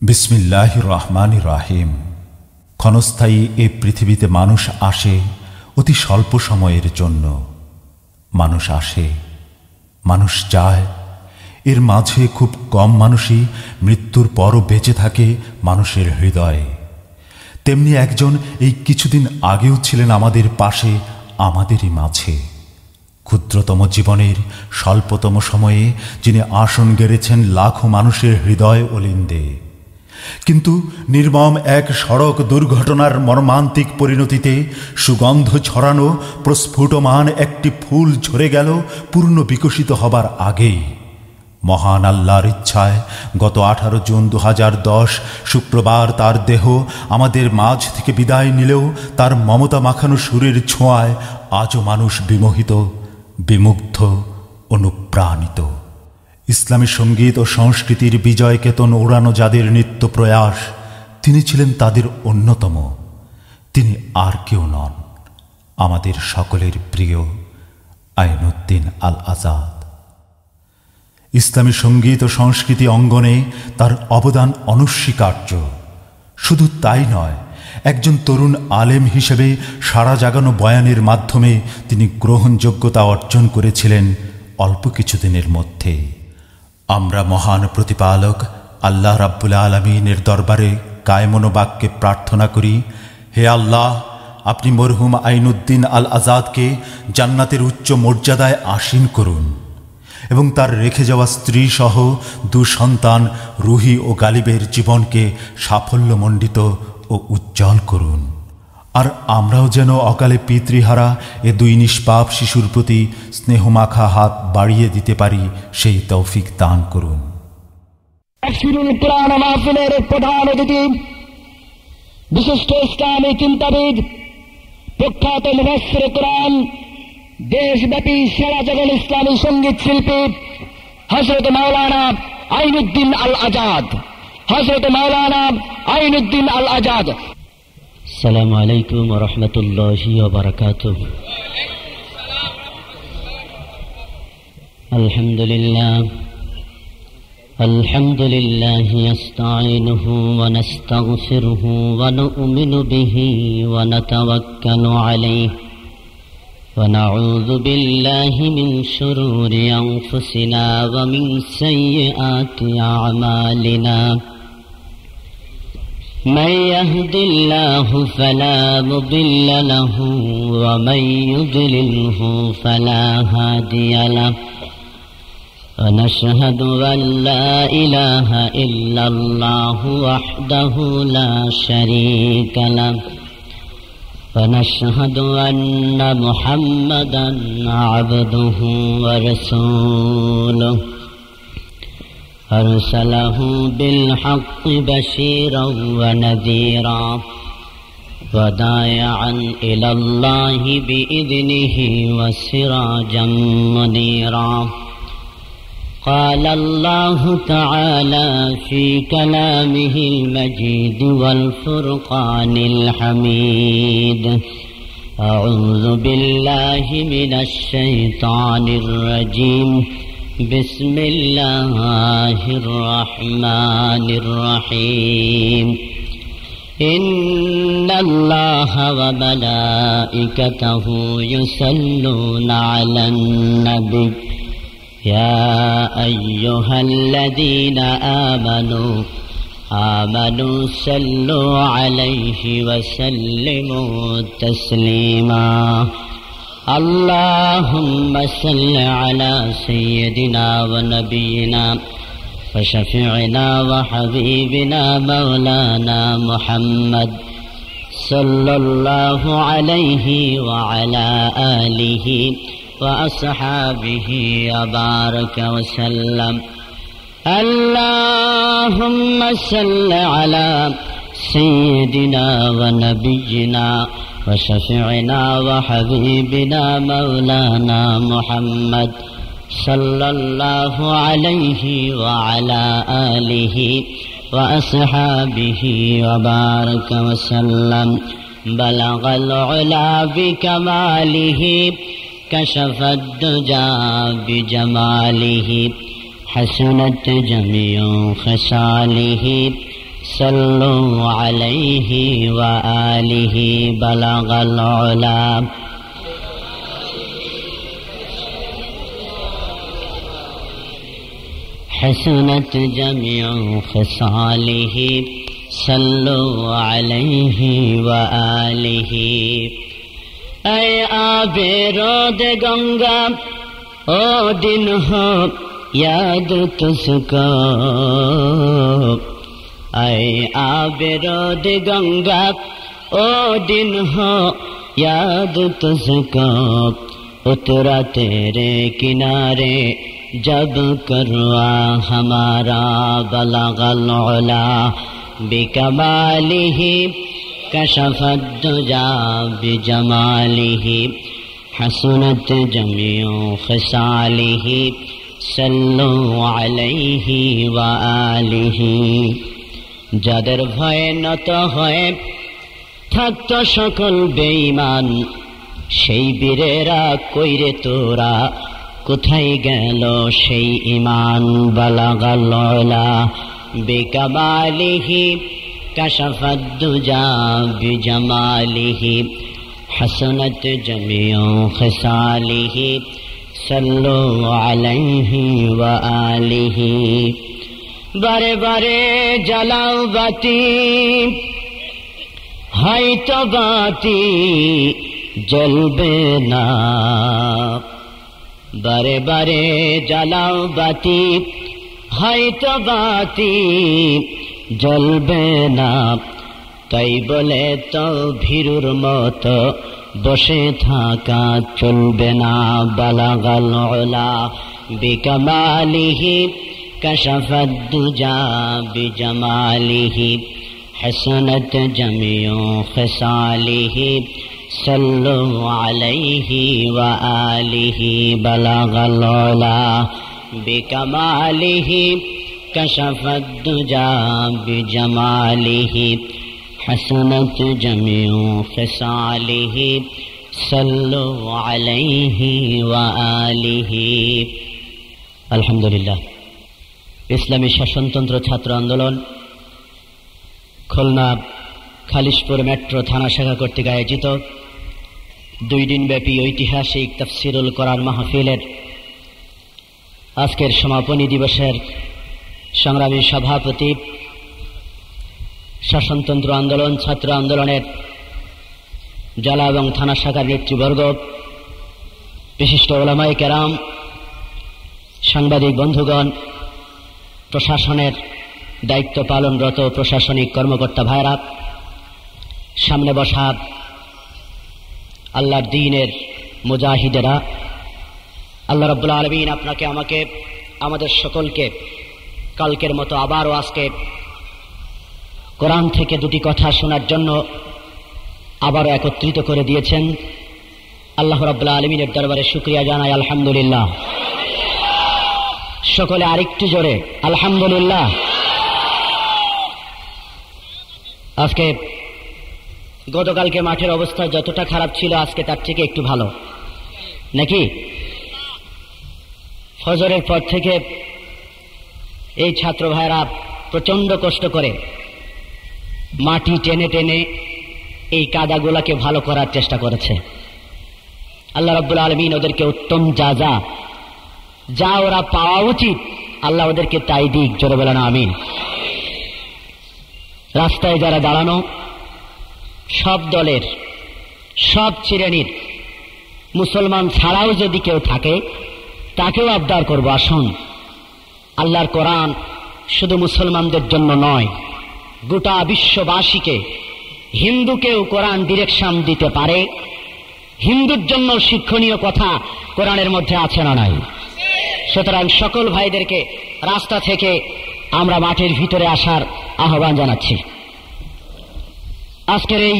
বিসমিল্লাহির রহমানির রহিম। ক্ষণস্থায়ী এই পৃথিবীতে মানুষ আসে অতি স্বল্প সময়ের জন্য। মানুষ আসে, মানুষ যায়, এর মাঝে খুব কম মানুষই মৃত্যুর পরও বেঁচে থাকে মানুষের হৃদয়ে। তেমনি একজন এই কিছুদিন আগেও ছিলেন আমাদের পাশে, আমাদেরই মাঝে। ক্ষুদ্রতম জীবনের স্বল্পতম সময়ে যিনি আসন গেড়েছেন লাখো মানুষের হৃদয় অলিন্দে। কিন্তু নির্মম এক সড়ক দুর্ঘটনার মর্মান্তিক পরিণতিতে সুগন্ধ ছড়ানো প্রস্ফুটমান একটি ফুল ঝরে গেল পূর্ণ বিকশিত হবার আগেই। মহান আল্লাহর ইচ্ছায় গত 18 জুন 2010 শুক্রবার তার দেহ আমাদের মাঝ থেকে বিদায় নিলেও তার মমতা মাখানো সুরের ছোঁয়ায় আজও মানুষ বিমোহিত, বিমুগ্ধ, অনুপ্রাণিত। ইসলামী সঙ্গীত ও সংস্কৃতির বিজয় কেতন ওড়ানো যাদের নিত্য প্রয়াস, তিনি ছিলেন তাদের অন্যতম। তিনি আর কেউ নন, আমাদের সকলের প্রিয় আইনুদ্দিন আল আজাদ। ইসলামী সঙ্গীত ও সংস্কৃতি অঙ্গনে তার অবদান অনস্বীকার্য। শুধু তাই নয়, একজন তরুণ আলেম হিসেবে সারা জাগানো বয়ানের মাধ্যমে তিনি গ্রহণযোগ্যতা অর্জন করেছিলেন অল্প কিছুদিনের মধ্যে। আমরা মহান প্রতিপালক আল্লাহ রাব্বুল আলামিনের দরবারে কায়মনোবাক্যে প্রার্থনা করি, হে আল্লাহ, আপনি মরহুম আইনুদ্দিন আল আজাদকে জান্নাতের উচ্চ মর্যাদায় আসীন করুন এবং তার রেখে যাওয়া স্ত্রী সহ 2 সন্তান রুহি ও গালিবের জীবনকে সাফল্যমণ্ডিত ও উজ্জ্বল করুন। আর আমরাও যেন অকালে পিতৃহারা এ 2 নিষ্পাপ শিশুর প্রতি স্নেহমাখা হাত বাড়িয়ে দিতে পারি, সেই তৌফিক দান করুন। প্রধান অতিথি বিশিষ্ট ইসলামী চিন্তাবিদ, প্রখ্যাত মুফাসসির কোরআন, দেশব্যাপী সারা জগৎ ইসলামী সঙ্গীত শিল্পী হযরত মাওলানা আইনুদ্দিন আল আজাদ। হযরত মাওলানা আইনুদ্দিন আল আজাদ। আসসালামু আলাইকুম ওয়া রাহমাতুল্লাহি ওয়া বারাকাতুহু। আলহামদুলিল্লাহ নাস্তাঈনুহু ওয়া নাস্তাগফিরুহু ওয়া নু'মিনু বিহি ওয়া নাতাওয়াক্কালু আলাইহি ওয়া নাউযু বিল্লাহি মিন শুরুরি আনফুসিনা ওয়া মিন সাইয়্যাতি আ'মালিনা। من يهد الله فلا مضل له ومن يضلله فلا هادي له ونشهد أن لا إله إلا الله وحده لا شريك له ونشهد أن محمدا عبده ورسوله أرسله بالحق بشيرا ونذيرا وداعيا إلى الله بإذنه وسراجا منيرا. قال الله تعالى في كلامه المجيد والفرقان الحميد: أعوذ بالله من الشيطان الرجيم. بسم الله الرحمن الرحيم. إن الله وملائكته يصلون على النبي يا أيها الذين آمنوا صلوا عليه وسلموا تسليما. اللهم صل على سيدنا ونبينا وشفيعنا وحبيبنا مولانا محمد صلى الله عليه وعلى آله وأصحابه وبارك وسلم. اللهم صل على سيدنا ونبينا وشفيعنا وحبيبنا مولانا محمد صلى الله عليه وعلى آله وأصحابه وبارك وسلم. بلغ العلا بكماله كشف الدجى بجماله حسنت جميع خصاله صلوا عليه وآله بلغ العلا حسنت جميع خصاله صلوا عليه وآله اے آبِ رود گنگا او دن ہو یاد تجھ کو اے آبِ رود گنگا او دن ہو یاد تجھ کو اترا تیرے کنارے جب کروا ہمارا بلغ العلا بکمالہ کشف الدجا بجمالہ حسنت جمیع خصالہ صلوا علیہ وآلہ যাদের ভয়ে নত হয়ে থাকত সকল বেঈমান সেই বীরেরা কইরে তোরা কোথায় গেল সেই ঈমান বালাগাল উলা বিকামালিহি কাশাফাদ দুজা বিজামালিহি হাসানাত জামিউ খিসালিহি সাল্লু আলাইহি ওয়া আলিহি বারে বারে জ্বালাও বাতি হয়তো বাতি জ্বলবে না বারে বারে জ্বালাও বাতি হয়তো বাতি জ্বলবে না তাই বলে তো ভীরুর মতো বসে থাকা চলবে না বালাগাল উলা বিকামালিহি কাশাফাদ দুজা বিজামালিহি হাসানাত জামিউ খিসালিহি صلوا عليه وآله بلغ العلا بكماله كشف الدجى بجماله حسنت جميع خصاله صلوا عليه وآله الحمد لله ইসলামী শাসনতন্ত্র ছাত্র আন্দোলন খুলনা খালিশপুর মেট্রো থানা শাখা কর্তৃক আয়োজিত 2 দিনব্যাপী ঐতিহাসিক তাফসিরুল কোরআন মাহফিলের আজকের সমাপনী দিবসের সংগ্রামী সভাপতি শাসনতন্ত্র আন্দোলন ছাত্র আন্দোলনের জেলা এবং থানা শাখার নেতৃবর্গ বিশিষ্ট উলামায়ে কেরাম সাংবাদিক বন্ধুগণ প্রশাসনের দায়িত্ব পালনরত প্রশাসনিক কর্মকর্তা ভাইরা সামনে বসা আল্লাহর দ্বীনের মুজাহিদেরা আল্লাহ রাব্বুল আলামিন আপনাকে আমাকে আমাদের সকলকে কালকের মতো আবারও আজকে কোরআন থেকে 2টি কথা শোনার জন্য আবারও একত্রিত করে দিয়েছেন আল্লাহ রাব্বুল আলামিনের দরবারে শুকরিয়া জানাই আলহামদুলিল্লাহ সকলে আরেকটু জোরে আলহামদুলিল্লাহ আজকে গতকালকে মাঠের অবস্থা যতটা খারাপ ছিল আজকে তার থেকে একটু ভালো নাকি ফজরের পর থেকে এই ছাত্র ভাইরা প্রচন্ড কষ্ট করে মাটি টেনে টেনে এই কাদাগুলাকে ভালো করার চেষ্টা করেছে আল্লাহ রাব্বুল আলামিন ওদেরকে উত্তম যা ওরা পাওয়া উচিত আল্লাহ ওদেরকে তাই দিক জোরে বলেন আমিন রাস্তায় যারা দাঁড়ানো সব দলের সব শ্রেণীর মুসলমান ছাড়াও যদি কেউ থাকে তাকেও আবদার করব আসুন আল্লাহর কোরআন শুধু মুসলমানদের জন্য নয় গোটা বিশ্ববাসীকে হিন্দুকেও কোরআন ডিরেকশন দিতে পারে হিন্দুর জন্য শিক্ষণীয় কথা কোরআনের মধ্যে আছে না নাই সুতরাং সকল ভাইদেরকে রাস্তা থেকে আমরা মাঠের ভিতরে আসার আহ্বান জানাচ্ছি আজকের এই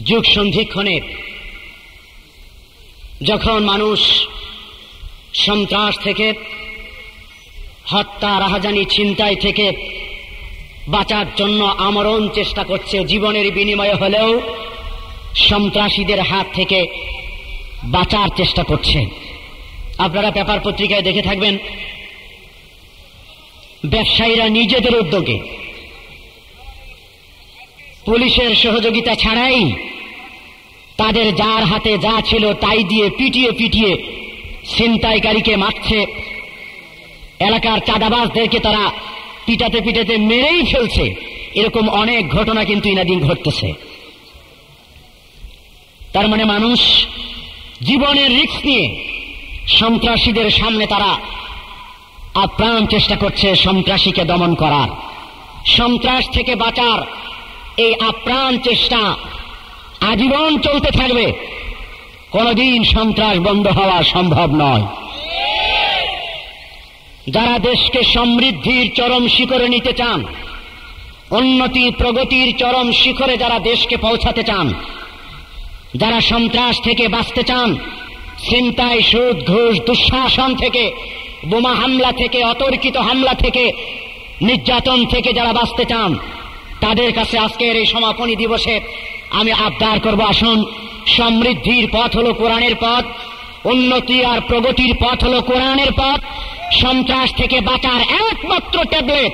যুগ সন্ধিক্ষণে যখন মানুষ সন্ত্রাস থেকে হত্যা রাহাজানি ছিনতাই থেকে বাঁচার জন্য আমরণ চেষ্টা করছে জীবনের বিনিময়ে হলেও সন্ত্রাসীদের হাত থেকে বাঁচার চেষ্টা করছে আপনারা পেপার পত্রিকায় দেখে থাকবেন ব্যবসায়ীরা নিজেদের উদ্যোগে পুলিশের সহযোগিতা ছাড়াই তাদের যার হাতে যা ছিল তাই দিয়ে পিটিয়ে পিটিয়ে ছিনতাইকারীকে মারছে, এলাকার চাঁদাবাজদেরকে তারা পিটাতে পিটাতে মেরেই ফেলছে। এরকম অনেক ঘটনা কিন্তু ইনাদিন ঘটতেছে। তার মানে মানুষ জীবনের রিস্ক নিয়ে সন্ত্রাসীদের সামনে তারা আপ্রাণ চেষ্টা করছে সন্ত্রাসীকে দমন করার, সন্ত্রাস থেকে বাঁচার এই আপ্রাণ চেষ্টা আজীবন চলতে থাকবে। কোনদিন সন্ত্রাস বন্ধ হওয়া সম্ভব নয়। যারা দেশকে সমৃদ্ধির চরম শিখরে নিতে চান, উন্নতি প্রগতির চরম শিখরে যারা দেশকে পৌঁছাতে চান, যারা সন্ত্রাস থেকে বাঁচতে চান, ছিনতাই, সুদ, ঘুষ, দুঃশাসন থেকে, বোমা হামলা থেকে, অতর্কিত হামলা থেকে, নির্যাতন থেকে যারা বাঁচতে চান, তাদের কাছে আজকের এই সমাপনী দিবসে আমি আবদার করব, আসুন, সমৃদ্ধির পথ হলো কোরআনের পথ, উন্নতি আর প্রগতির পথ হলো কোরআনের পথ। সন্ত্রাস থেকে বাঁচার একমাত্র ট্যাবলেট,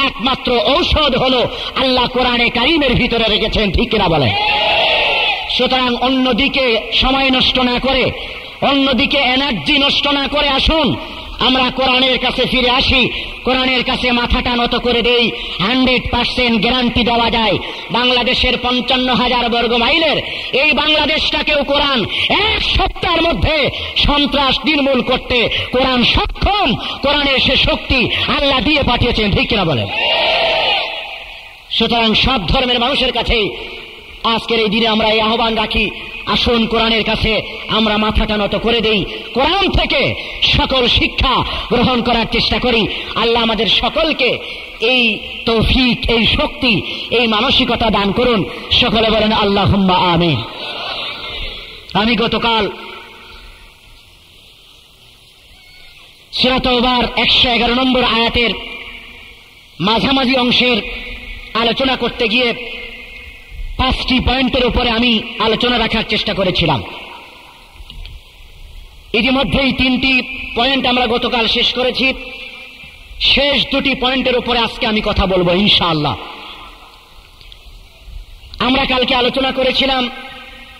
একমাত্র ঔষধ হলো আল্লাহ কোরআনে কারীমের ভিতরে রেখেছেন, ঠিক কিনা বলেন? সুতরাং অন্যদিকে সময় নষ্ট না করে, অন্যদিকে এনার্জি নষ্ট না করে আসুন আমরা কোরআনের কাছে ফিরে আসি, কোরআনের কাছে মাথাটা নত করে দেই। 100% গ্যারান্টি দেওয়া যায় বাংলাদেশের 55,000 বর্গ মাইলের এই বাংলাদেশটাকেও কোরআন এক সপ্তাহের মধ্যে সন্ত্রাস নির্মূল করতে কোরআন সক্ষম। কোরআনের সে শক্তি আল্লাহ দিয়ে পাঠিয়েছেন, ঠিক কিনা বলেন? সুতরাং সব ধর্মের মানুষের কাছে আজকের এই দিনে আমরা এই আহ্বান রাখি, আসুন কোরআনের কাছে আমরা মাথাটা নত করে দেই, কোরআন থেকে সকল শিক্ষা গ্রহণ করার চেষ্টা করি। আল্লাহ আমাদের সকলকে এই তৌফিক, এই শক্তি, এই মানসিকতা দান করুন। সকলে বলেন আল্লাহুম্মা আমিন। আমি গতকাল সূরা তাওবার 111 নম্বর আয়াতের মাঝামাঝি অংশের আলোচনা করতে গিয়ে 5টি পয়েন্টের উপরে আমি আলোচনা রাখার চেষ্টা করেছিলাম। ইতিমধ্যেই 3টি পয়েন্ট আমরা গতকাল শেষ করেছি। শেষ 2টি পয়েন্টের উপরে আজকে আমি কথা বলবো ইনশাআল্লাহ। আমরা কালকে আলোচনা করেছিলাম,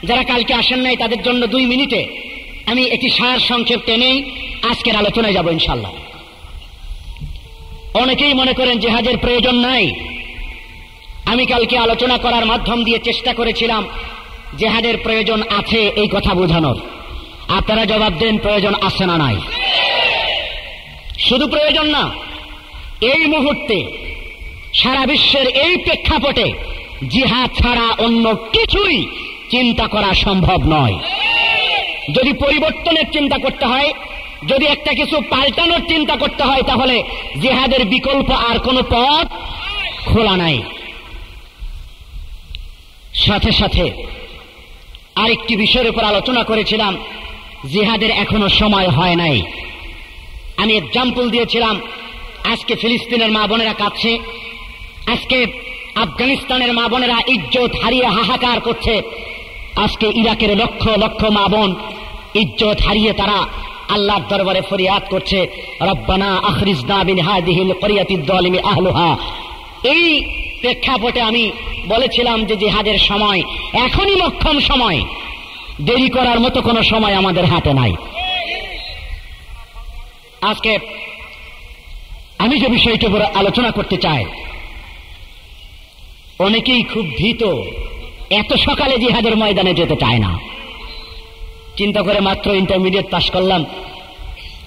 যারা কালকে আসেন নাই তাদের জন্য 2 মিনিটে আমি একটি সার সংক্ষেপ টেনেই আজকের আলোচনায় যাব ইনশাআল্লাহ। অনেকেই মনে করেন জিহাদের প্রয়োজন নাই। আমি কালকে আলোচনা করার মাধ্যম দিয়ে চেষ্টা করেছিলাম জিহাদের প্রয়োজন আছে এই কথা বোঝানোর। আপনারা জবাব দেন, প্রয়োজন আছে না নাই? শুধু প্রয়োজন না, এই মুহূর্তে সারা বিশ্বের এই প্রেক্ষাপটে জিহাদ ছাড়া অন্য কিছুই চিন্তা করা সম্ভব নয়। যদি পরিবর্তনের চিন্তা করতে হয়, যদি একটা কিছু পাল্টানোর চিন্তা করতে হয়, তাহলে জিহাদের বিকল্প আর কোনো পথ খোলা নাই। সাথে সাথে আরেকটি বিষয়ের উপর আলোচনা করেছিলাম, জিহাদের এখনো সময় হয় নাই। আমি এক্সাম্পল দিয়েছিলাম, আজকে ফিলিস্তিনের মা বোনেরা কাঁদছে, আজকে আফগানিস্তানের মা বোনেরা ইজ্জত হারিয়ে হাহাকার করছে, আজকে ইরাকের লক্ষ লক্ষ মা বোন ইজ্জত হারিয়ে তারা আল্লাহর দরবারে ফরিয়াদ করছে, রব্বানা আখরিজনা মিন হাযিহিল ক্বরিয়াতিদ যালিমি আহলুহা। এই প্রেক্ষাপটে আমি বলেছিলাম যে জিহাদের সময় এখনই মক্ষম সময়, দেরি করার মতো কোনো সময় আমাদের হাতে নাই। আজকে আমি যে বিষয়টির উপর আলোচনা করতে চাই, অনেকেই খুব ভীত, এত সকালে জিহাদের ময়দানে যেতে চায় না। চিন্তা করে মাত্র ইন্টারমিডিয়েট পাশ করলাম,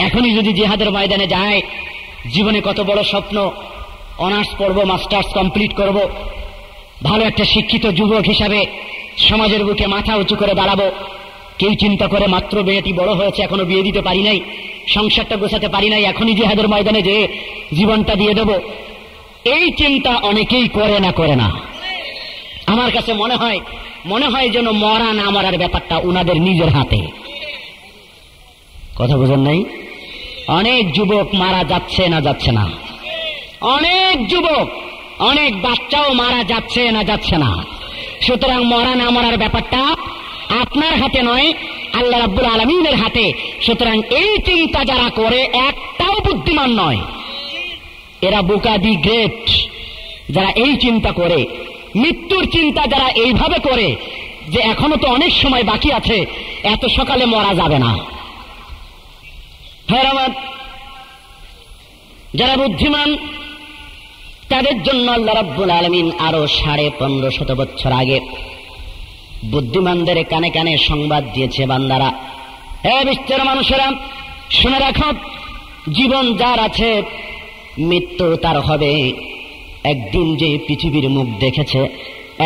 এখনই যদি জিহাদের ময়দানে যায়, জীবনে কত বড় স্বপ্ন, অনার্স পড়বো, মাস্টার্স কমপ্লিট করব, ভালো একটা শিক্ষিত যুবক হিসাবে সমাজের বুকে মাথা উঁচু করে দাঁড়াবো। কেউ চিন্তা করে মাত্র মেয়েটি বড় হয়েছে, এখনো বিয়ে দিতে পারি নাই, সংসারটা গোছাতে পারি নাই, এখনই জিহাদের ময়দানে যে জীবনটা দিয়ে দেব, এই চিন্তা অনেকেই করে না। আমার কাছে মনে হয় যেন মরা না মরার ব্যাপারটা উনাদের নিজের হাতে। কথা বোঝেন নাই? অনেক যুবক মারা যাচ্ছে না, অনেক যুবক, অনেক বাচ্চাও মারা যাচ্ছে না। সুতরাং মরা না মরার ব্যাপারটা আপনার হাতে নয়, আল্লাহ রাব্বুল আলামিনের হাতে। সুতরাং এই চিন্তা যারা করে একটাও বুদ্ধিমান নয়। এরা বোকা দি গ্রেট, যারা এই চিন্তা করে, মৃত্যুর চিন্তা যারা এইভাবে করে যে এখনো তো অনেক সময় বাকি আছে, এত সকালে মরা যাবে না। হ্যাঁ, যারা বুদ্ধিমান তাদের জন্য আল্লাহ রাব্বুল আলামিন আরো 1550 বছর আগে বুদ্ধিমানদের কানে কানে সংবাদ দিয়েছে, বান্দারা, হে বিশ্বের মানুষেরা, শুনে রাখো, জীবন যার আছে মৃত্যু তার হবে। একদিন যে পৃথিবীর মুখ দেখেছে,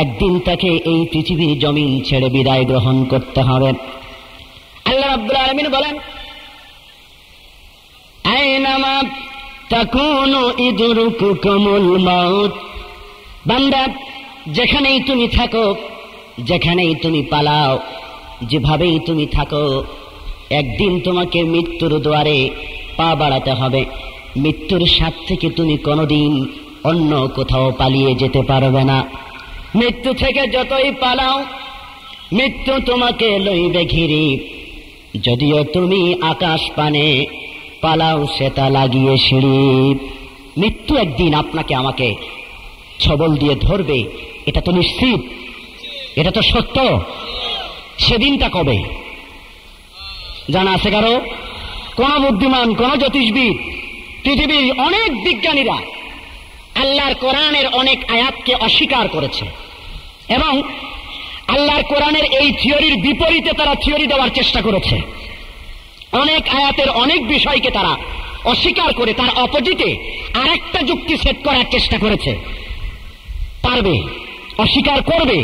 একদিন তাকে এই পৃথিবীর জমিন ছেড়ে বিদায় গ্রহণ করতে হবে। আল্লাহ রাব্বুল আলামিন বলেন, আইনামা তাকুনু ইদরুকুকুমুল মাউত, বান্দা যেখানেই তুমি থাকো, যেখানেই তুমি পালাও, যেভাবেই তুমি থাকো, একদিন তোমাকে মৃত্যুর দুয়ারে পা বাড়াতে হবে। মৃত্যুর স্বাদ থেকে তুমি কোনোদিন অন্য কোথাও পালিয়ে যেতে পারবে না। মৃত্যু থেকে যতই পালাও, মৃত্যু তোমাকে লইবে ঘিরে। যদিও তুমি আকাশ পানে পালাও সেটা লাগিয়ে সিঁড়ি, মৃত্যু একদিন আপনাকে আমাকে ছবল দিয়ে ধরবে, এটা তো নিশ্চিত, এটা তো সত্য। সেদিনটা কবে জানা আছে কারো? কোন বুদ্ধিমান, কোন জ্যোতিষবিদ, পৃথিবীর অনেক বিজ্ঞানীরা আল্লাহর কোরআনের অনেক আয়াতকে অস্বীকার করেছে এবং আল্লাহর কোরআনের এই থিওরির বিপরীতে তারা থিওরি দেওয়ার চেষ্টা করেছে। অনেক আয়াতের অনেক বিষয়কে তারা অস্বীকার করে তার অপোজিটে আরেকটা যুক্তি সেট করার চেষ্টা করেছে। পারবে, অস্বীকার করবে,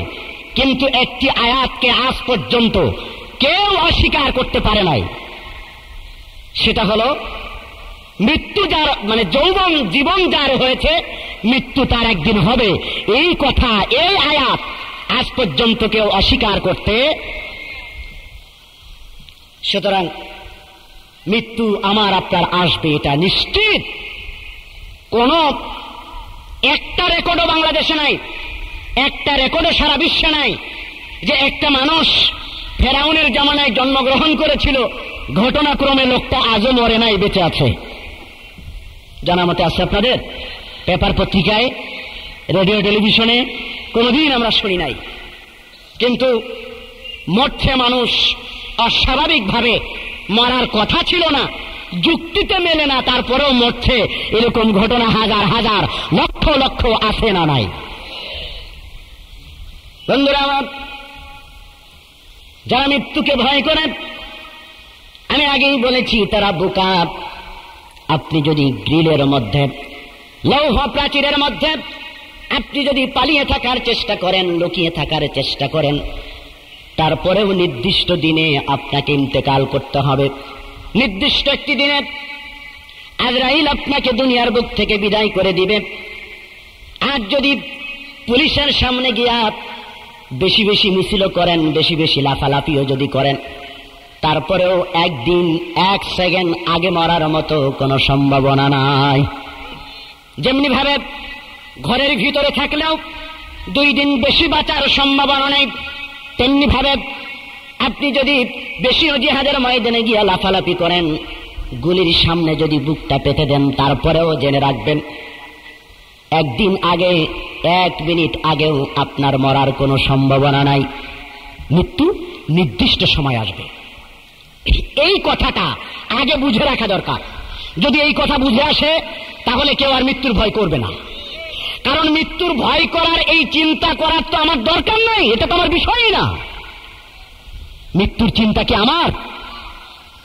কিন্তু একটি আয়াতকে আজ পর্যন্ত কেউ অস্বীকার করতে পারে নাই। সেটা হলো মৃত্যু যার, মানে যৌবন জীবন যার হয়েছে, মৃত্যু তার একদিন হবে। এই কথা, এই আয়াত আজ পর্যন্ত কেউ অস্বীকার করতে। সুতরাং মৃত্যু আমার আপনার আসবে, এটা নিশ্চিত। কোন একটা রেকর্ডও বাংলাদেশে নাই, একটা রেকর্ডও সারা বিশ্বে নাই যে একটা মানুষ ফেরাউনের জামানায় জন্মগ্রহণ করেছিল, ঘটনাক্রমে লোকটা আজও মরে নাই, বেঁচে আছে। জানা মতে আছে আপনাদের? পেপার পত্রিকায়, রেডিও টেলিভিশনে কোনোদিন আমরা শুনি নাই। কিন্তু মরছে মানুষ, অস্বাভাবিকভাবে মরার কথা ছিল না, যুক্তিতে মেলে না, তারপরেও মরছে। এরকম ঘটনা হাজার হাজার, লক্ষ লক্ষ আছে না নাই? বন্ধুরা আমার, যারা মৃত্যুকে ভয় করে, আমি আগেই বলেছি তারা বোকা। আপনি যদি গ্রিলের মধ্যে, লৌহ প্রাচীরের মধ্যে আপনি যদি পালিয়ে থাকার চেষ্টা করেন, লুকিয়ে থাকার চেষ্টা করেন, তারপরেও নির্দিষ্ট দিনে আপনাকে ইন্তেকাল করতে হবে। নির্দিষ্ট একটি দিনে আজরাইল আপনাকে দুনিয়ার বুক থেকে বিদায় করে দিবে। আর যদি পুলিশের সামনে গিয়া বেশি বেশি মিছিল করেন, বেশি বেশি লাফালাফিও যদি করেন, তারপরেও একদিন, এক সেকেন্ড আগে মরার মতো কোনো সম্ভাবনা নাই। যেমনি ভাবে ঘরের ভিতরে থাকলেও 2 দিন বেশি বাঁচার সম্ভাবনা নেই, তেমনি ভাবে আপনি যদি বেশি জিহাদের ময়দানে গিয়া লাফালাফি করেন, গুলির সামনে যদি বুকটা পেতে দেন, তারপরেও জেনে রাখবেন একদিন আগে, 1 মিনিট আগেও আপনার মরার কোনো সম্ভাবনা নাই। মৃত্যু নির্দিষ্ট সময় আসবে, এই কথাটা আগে বুঝে রাখা দরকার। যদি এই কথা বুঝে আসে, তাহলে কেউ আর মৃত্যুর ভয় করবে না। কারণ মৃত্যুর ভয় করার, এই চিন্তা করার তো আমার দরকার নাই, এটা তো আমার বিষয়ই না। মৃত্যুর চিন্তা কি আমার?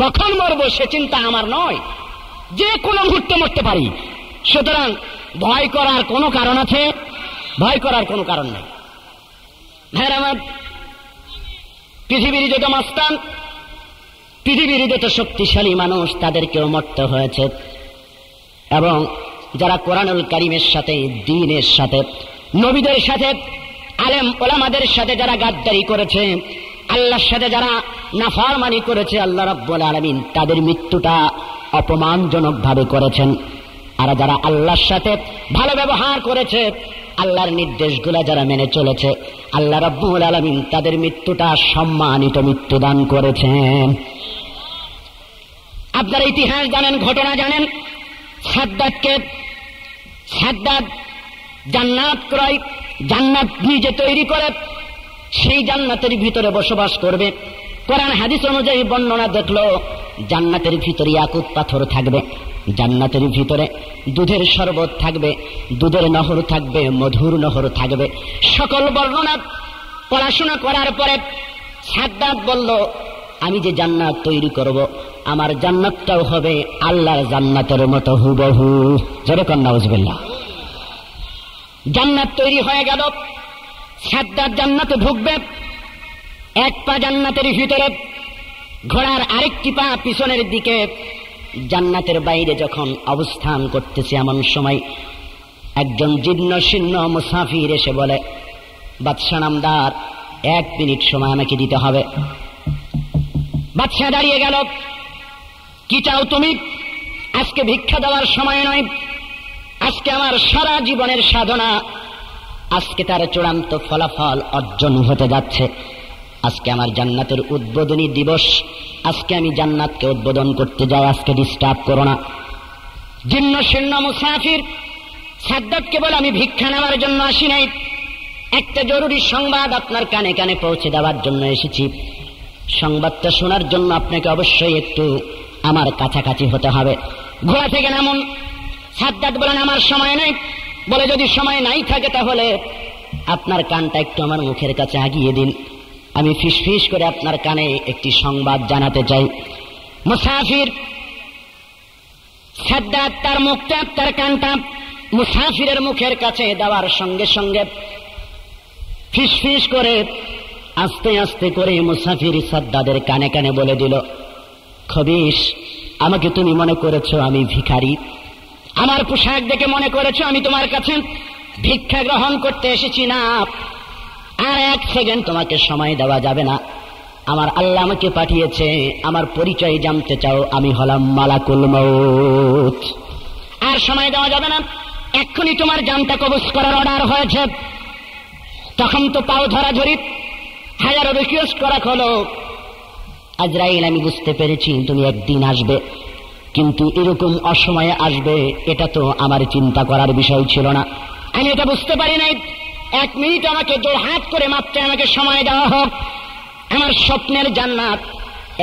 কখন মরবো সে চিন্তা আমার নয়, যে কোনো মুহূর্তে মরতে পারি। সুতরাং ভয় করার কোনো কারণ আছে? ভয় করার কোনো কারণ নেই। হ্যাঁ, আমার পৃথিবীর যত মাস্তান, পৃথিবীর যত শক্তিশালী মানুষ, তাদেরকেও মরতে হয়েছে। এবং যারা কোরআনুল কারীমের সাথে, দ্বীনের সাথে, নবীদের সাথে, আলেম ওলামাদের সাথে যারা গাদ্দারি করেছে, আল্লাহর সাথে যারা নাফরমানি করেছে, আল্লাহ রাব্বুল আলামিন তাদের মৃত্যুটা অপমানজনক ভাবে করেছেন। আর যারা আল্লাহর সাথে ভালো ব্যবহার করেছে, আল্লাহর নির্দেশগুলা যারা মেনে চলেছে, আল্লাহ রাব্বুল আলামিন তাদের মৃত্যুটা সম্মানিত মৃত্যু দান করেছেন। আপনারা ইতিহাস জানেন, ঘটনা জানেন। সাদ্দাতকে সাদ্দাত জান্নাত ক্রয়, জান্নাত নিজে তৈরি করে সেই জান্নাতের ভিতরে বসবাস করবে। কোরআন হাদিস অনুযায়ী বর্ণনা দেখলো জান্নাতের ভিতরে ইয়াকুত পাথর থাকবে, জান্নাতের ভিতরে দুধের শরবত থাকবে, দুধের নহর থাকবে, মধুর নহর থাকবে। সকল বর্ণনা পড়াশোনা করার পরে সাদ্দাত বলল, আমি যে জান্নাত তৈরি করব আমার জান্নাতটাও হবে আল্লাহর জান্নাতের মতো হুবহু। জোরে কন্যা নাউজুবিল্লাহ। জান্নাত তৈরি হয়ে গেল, সাদ্দাত জান্নাতে ঢুকবে। এক পা জান্নাতের ভিতরে, ঘোড়ার আরেকটি পা পিছনের দিকে। জান্নাতের বাইরে যখন অবস্থান করতেছে এমন সময় একজন জীর্ণ শীর্ণ মুসাফির এসে বলে, বাদশা নামদার, 1 মিনিট সময় আমাকে দিতে হবে। বাদশা দাঁড়িয়ে গেল, কি চাও তুমি? আজকে ভিক্ষা দেওয়ার সময় নয়, আজকে আমার সারা জীবনের সাধনা, আজকে তার চূড়ান্ত ফলাফল অর্জন হতে যাচ্ছে। আজকে আমার জান্নাতের উদ্বোধনী দিবস, আজকে আমি জান্নাতকে উদ্বোধন করতে যাই, আজকে ডিস্টার্ব করো না। জীর্ণ শীর্ণ মুসাফির সাদ্দাতকে বলে, আমি ভিক্ষা নেওয়ার জন্য আসি নাই, একটা জরুরি সংবাদ আপনার কানে কানে পৌঁছে দেওয়ার জন্য এসেছি। সংবাদটা শোনার জন্য আপনাকে অবশ্যই একটু আমার কাছাকাছি হতে হবে। ঘোড়া থেকে নামুন। সাদ্দাত বলেন, আমার সময় নেই। বলে, যদি সময় নাই থাকে তাহলে আপনার কানটা একটু আমার মুখের কাছে আগিয়ে দিন, আমি ফিসফিস করে আপনার কানে একটি সংবাদ জানাতে চাই। মুসাফির সাদ্দাত তার মুখটা, তার কানটা মুসাফিরের মুখের কাছে দেওয়ার সঙ্গে সঙ্গে ফিসফিস করে আস্তে আস্তে করে মুসাফির সাদ্দাতের কানে কানে বলে দিল, খবিশ, আমাকে তুমি মনে করেছো আমি ভিখারি, আমার পোশাক দেখে মনে করেছো আমি তোমার কাছে ভিক্ষা গ্রহণ করতে এসেছি। না, আর 1 সেকেন্ড তোমাকে সময় দেওয়া যাবে না। আমার আল্লাহ আমাকে পাঠিয়েছে, আমার পরিচয় জানতে চাও, আমি হলাম মালাকুল মউত। আর সময় দেওয়া যাবে না, এক্ষুনি তোমার জানটা কবজ করার অর্ডার হয়েছে। তখন তো পাও ধরাধরি, হাজারো রিকোয়েস্ট করা হলো, আজরাইল, আমি বুঝতে পেরেছি তুমি একদিন আসবে, কিন্তু এরকম অসময়ে আসবে এটা তো আমার চিন্তা করার বিষয় ছিল না, আমি এটা বুঝতে পারি নাই। 1 মিনিট আমাকে জোড়হাত করে মাত্র আমাকে সময় দেওয়া হোক, আমার স্বপ্নের জান্নাত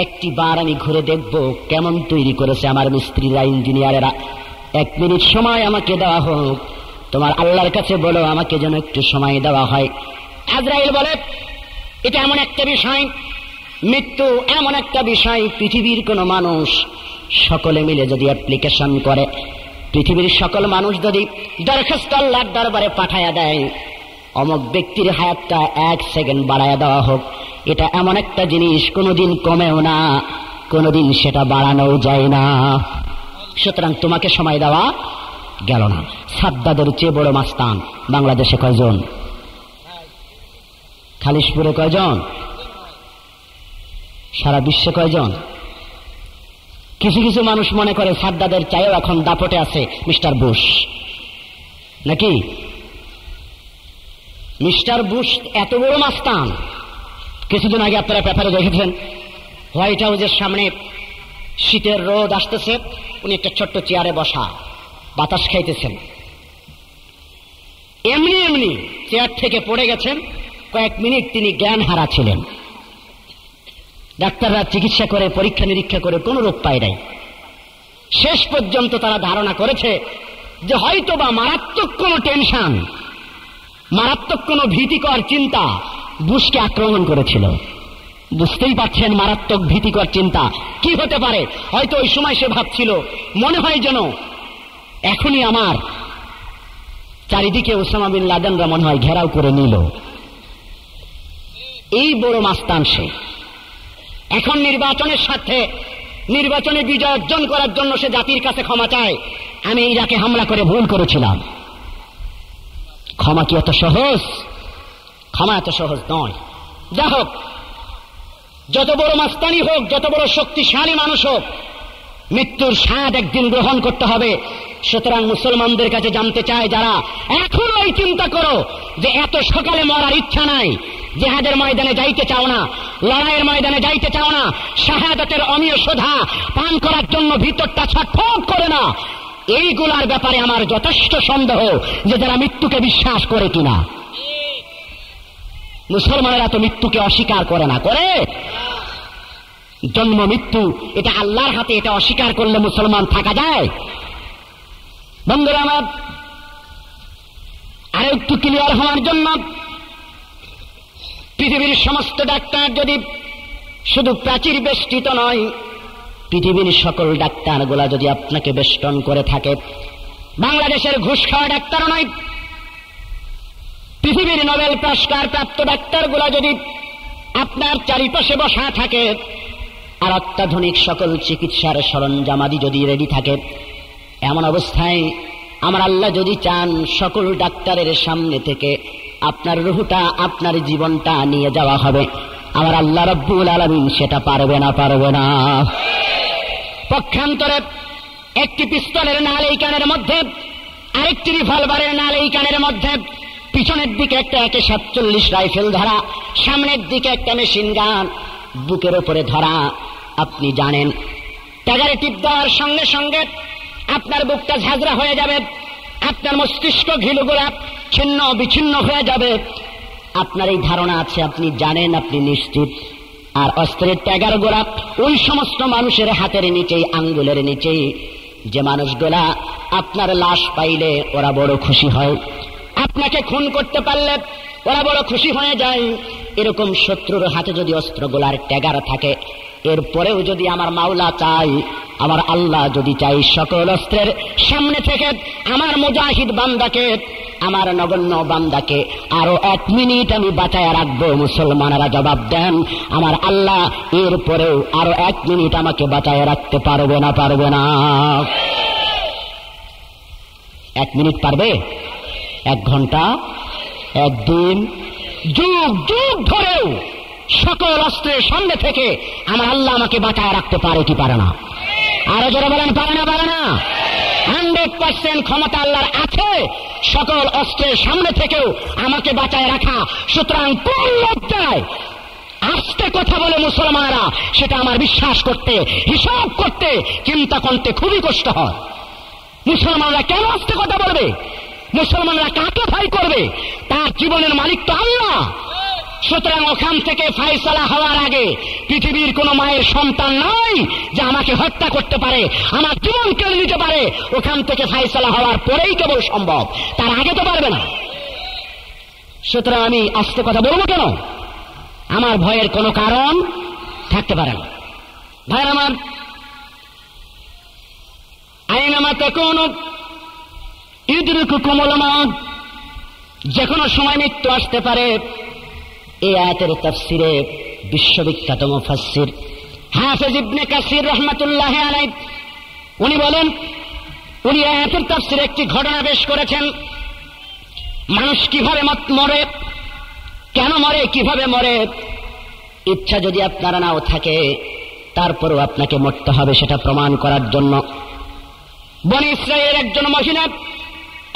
একটি বার আমি ঘুরে দেখব কেমন তৈরি করেছে আমার মিস্ত্রিরা, ইঞ্জিনিয়ারেরা। 1 মিনিট সময় আমাকে দেওয়া হোক, তোমার আল্লাহর কাছে বলো আমাকে যেন একটু সময় দেওয়া হয়। আজরাইল বলে, এটা এমন একটা বিষয়, মৃত্যু এমন একটা বিষয়, পৃথিবীর কোন মানুষ সকলে মিলে যদি অ্যাপ্লিকেশন করে, পৃথিবীর সকল মানুষ যদি দরখাস্ত আল্লাহর দরবারে পাঠায়া দেয়, অমুক ব্যক্তির হায়াতটা 1 সেকেন্ড বাড়ায়া দেওয়া হোক, এটা এমন একটা জিনিস কোনোদিন কমেও না, কোনোদিন সেটা বাড়ানোও যায় না। সুতরাং তোমাকে সময় দেওয়া গেল না। সাদ্দাতের চেয়ে বড় মাস্তান বাংলাদেশে কয়জন? খালিশপুরে কয়জন? সারা বিশ্বে কয়জন? কিছু কিছু মানুষ মনে করে সাদ্দাতের চাইও এখন দাপটে আছে মিস্টার বুশ, নাকি? মিস্টার বুশ এত বড় মাস্তান, কিছুদিন আগে আপনারা পেপারে দেখেছেন, হোয়াইট হাউসের সামনে শীতের রোদ আসতেছে, উনি একটা ছোট্ট চেয়ারে বসা বাতাস খাইতেছেন, এমনি এমনি চেয়ার থেকে পড়ে গেছেন। কয়েক মিনিট তিনি জ্ঞান হারা ছিলেন। ডাক্তাররা চিকিৎসা করে, পরীক্ষা নিরীক্ষা করে কোনো রোগ পায় নাই। শেষ পর্যন্ত তারা ধারণা করেছে যে হয়তো বা মারাত্মক কোনো টেনশন, মারাত্মক কোনো ভীতিকর চিন্তা বুশকে আক্রমণ করেছিল। বুঝতেই পারছেন মারাত্মক ভীতিকর চিন্তা কি হতে পারে। হয়তো ওই সময় সে ভাবছিল, মনে হয় যেন এখনই আমার চারিদিকে ওসামা বিন লাদেনরা মনে হয় ঘেরাও করে নিল। এই বড় মাস্তান সে। এখন নির্বাচনের সাথে নির্বাচনে বিজয় অর্জন করার জন্য সে জাতির কাছে ক্ষমা চায়, আমি ইরাকে হামলা করে ভুল করেছিলাম। ক্ষমা কি এত সহজ? ক্ষমা এত সহজ নয়। যা হোক, যত বড় মাস্তানি হোক, যত বড় শক্তিশালী মানুষ হোক, মৃত্যুর স্বাদ একদিন গ্রহণ করতে হবে। সুতরাং মুসলমানদের কাছে জানতে চায়, যারা এখন ওই চিন্তা করো যে এত সকালে মরার ইচ্ছা নাই, জিহাদের ময়দানে যাইতে চাও না, লড়াইয়ের ময়দানে যাইতে চাও না, শাহাদাতের অমীয় শোধা পান করার জন্য ভিতরটা ছটফট করে না, এইগুলার ব্যাপারে আমার যথেষ্ট সন্দেহ যে যারা মৃত্যুকে বিশ্বাস করে কিনা। মুসলমানেরা তো মৃত্যুকে অস্বীকার করে না, করে? জন্ম মৃত্যু এটা আল্লাহর হাতে, এটা অস্বীকার করলে মুসলমান থাকা যায়? বন্ধুরা আমার, আর একটু ক্লিয়ার হওয়ার জন্য, পৃথিবীর সমস্ত ডাক্তার যদি শুধু প্রাচীর বেষ্টিত নয়, পৃথিবীর সকল ডাক্তারগুলা যদি আপনাকে বেষ্টন করে থাকে, বাংলাদেশের ঘুষ খাওয়া ডাক্তার নয়, পৃথিবীর নোবেল পুরস্কার প্রাপ্ত ডাক্তারগুলা যদি আপনার চারিপাশে বসা থাকে, আর অত্যাধুনিক সকল চিকিৎসার সরঞ্জামাদি যদি রেডি থাকে, এমন অবস্থায় আমার আল্লাহ যদি চান সকল ডাক্তারের সামনে থেকে আপনার রুহটা, আপনার জীবনটা নিয়ে যাওয়া হবে, আমার আল্লাহ রাব্বুল আলামিন সেটা পারবে না? পারবে না? পক্ষান্তরে একটি পিস্তলের নাল এই কানের মধ্যে, আরেকটি রিভলভারের নাল এই কানের মধ্যে, পিছনের দিকে একটা AK-47 রাইফেল ধরা, সামনের দিকে একটা মেশিন গান বুকের ওপরে ধরা। আপনি জানেন ট্যাগারে টিপ দেওয়ার সঙ্গে সঙ্গে আপনার বুকটা ঝাঁঝরা হয়ে যাবে, আপনার মস্তিষ্ক ঘিলুগুলা ছিন্ন বিচ্ছিন্ন হয়ে যাবে। আপনার এই ধারণা আছে, আপনি জানেন, আপনি নিশ্চিত। আর অস্ত্রের ট্যাগার গোড়া ওই সমস্ত মানুষের হাতের নিচেই, আঙ্গুলের নিচেই, যে মানুষগুলা আপনার লাশ পাইলে ওরা বড় খুশি হয়, আপনাকে খুন করতে পারলে ওরা বড় খুশি হয়ে যায়। এরকম শত্রুর হাতে যদি অস্ত্রগুলার ট্যাগার থাকে, এরপরেও যদি আমার মাওলা চাই, আমার আল্লাহ যদি চাই, সকল অস্ত্রের সামনে থেকে আমার মুজাহিদ বান্দাকে, আমার নগণ্য বান্দাকে আরো 1 মিনিট আমি বাঁচায় রাখবো। মুসলমানেরা জবাব দেন, আমার আল্লাহ এরপরেও আরো 1 মিনিট আমাকে বাঁচায় রাখতে পারবে না? পারবে না? 1 মিনিট পারবে? 1 ঘন্টা, 1 দিন, যুগ যুগ ধরেও সকল অস্ত্রের সামনে থেকে আমার আল্লাহ আমাকে বাঁচায় রাখতে পারে কি পারে না? আরো জোরে বলেন, পারে না? পারে না? 100% ক্ষমতা আল্লাহর আছে সকল অস্ত্রের সামনে থেকেও আমাকে বাঁচায় রাখা। সুতরাং কোন লজ্জায় আস্তে কথা বলে মুসলমানেরা সেটা আমার বিশ্বাস করতে, হিসাব করতে, চিন্তা করতে খুবই কষ্ট হয়। মুসলমানরা কেন আস্তে কথা বলবে? মুসলমানরা কাকে ভয় করবে? তার জীবনের মালিক তো আল্লাহ। সুতরাং ওখান থেকে ফায়সালা হওয়ার আগে পৃথিবীর কোন মায়ের সন্তান নাই যে আমাকে হত্যা করতে পারে, আমার জীবন কেড়ে নিতে পারে। ওখান থেকে ফায়সালা হওয়ার পরেই কেবল সম্ভব, তার আগে তো পারবে না। সুতরাং আমি আস্তে কথা বলবো কেন? আমার ভয়ের কোনো কারণ থাকতে পারে না। ভাই আমার, আইনামা তাকুনু ইউদরিকুকুমুল মাউত, যে কোনো সময় মৃত্যু আসতে পারে। এই আয়াতের তাফসিরে বিশ্ববিখ্যাত মুফাসসির হাফেজ ইবনে কাসির রাহমাতুল্লাহি আলাইহি উনি বলেন, উনি আয়াতের তাফসিরে একটি ঘটনা পেশ করেছেন। মানুষ কিভাবে মরে, কেন মরে, কিভাবে মরে, ইচ্ছা যদি আপনার নাও থাকে তারপরও আপনাকে মরতে হবে সেটা প্রমাণ করার জন্য বনী ইসরায়েলের একজন মহিলা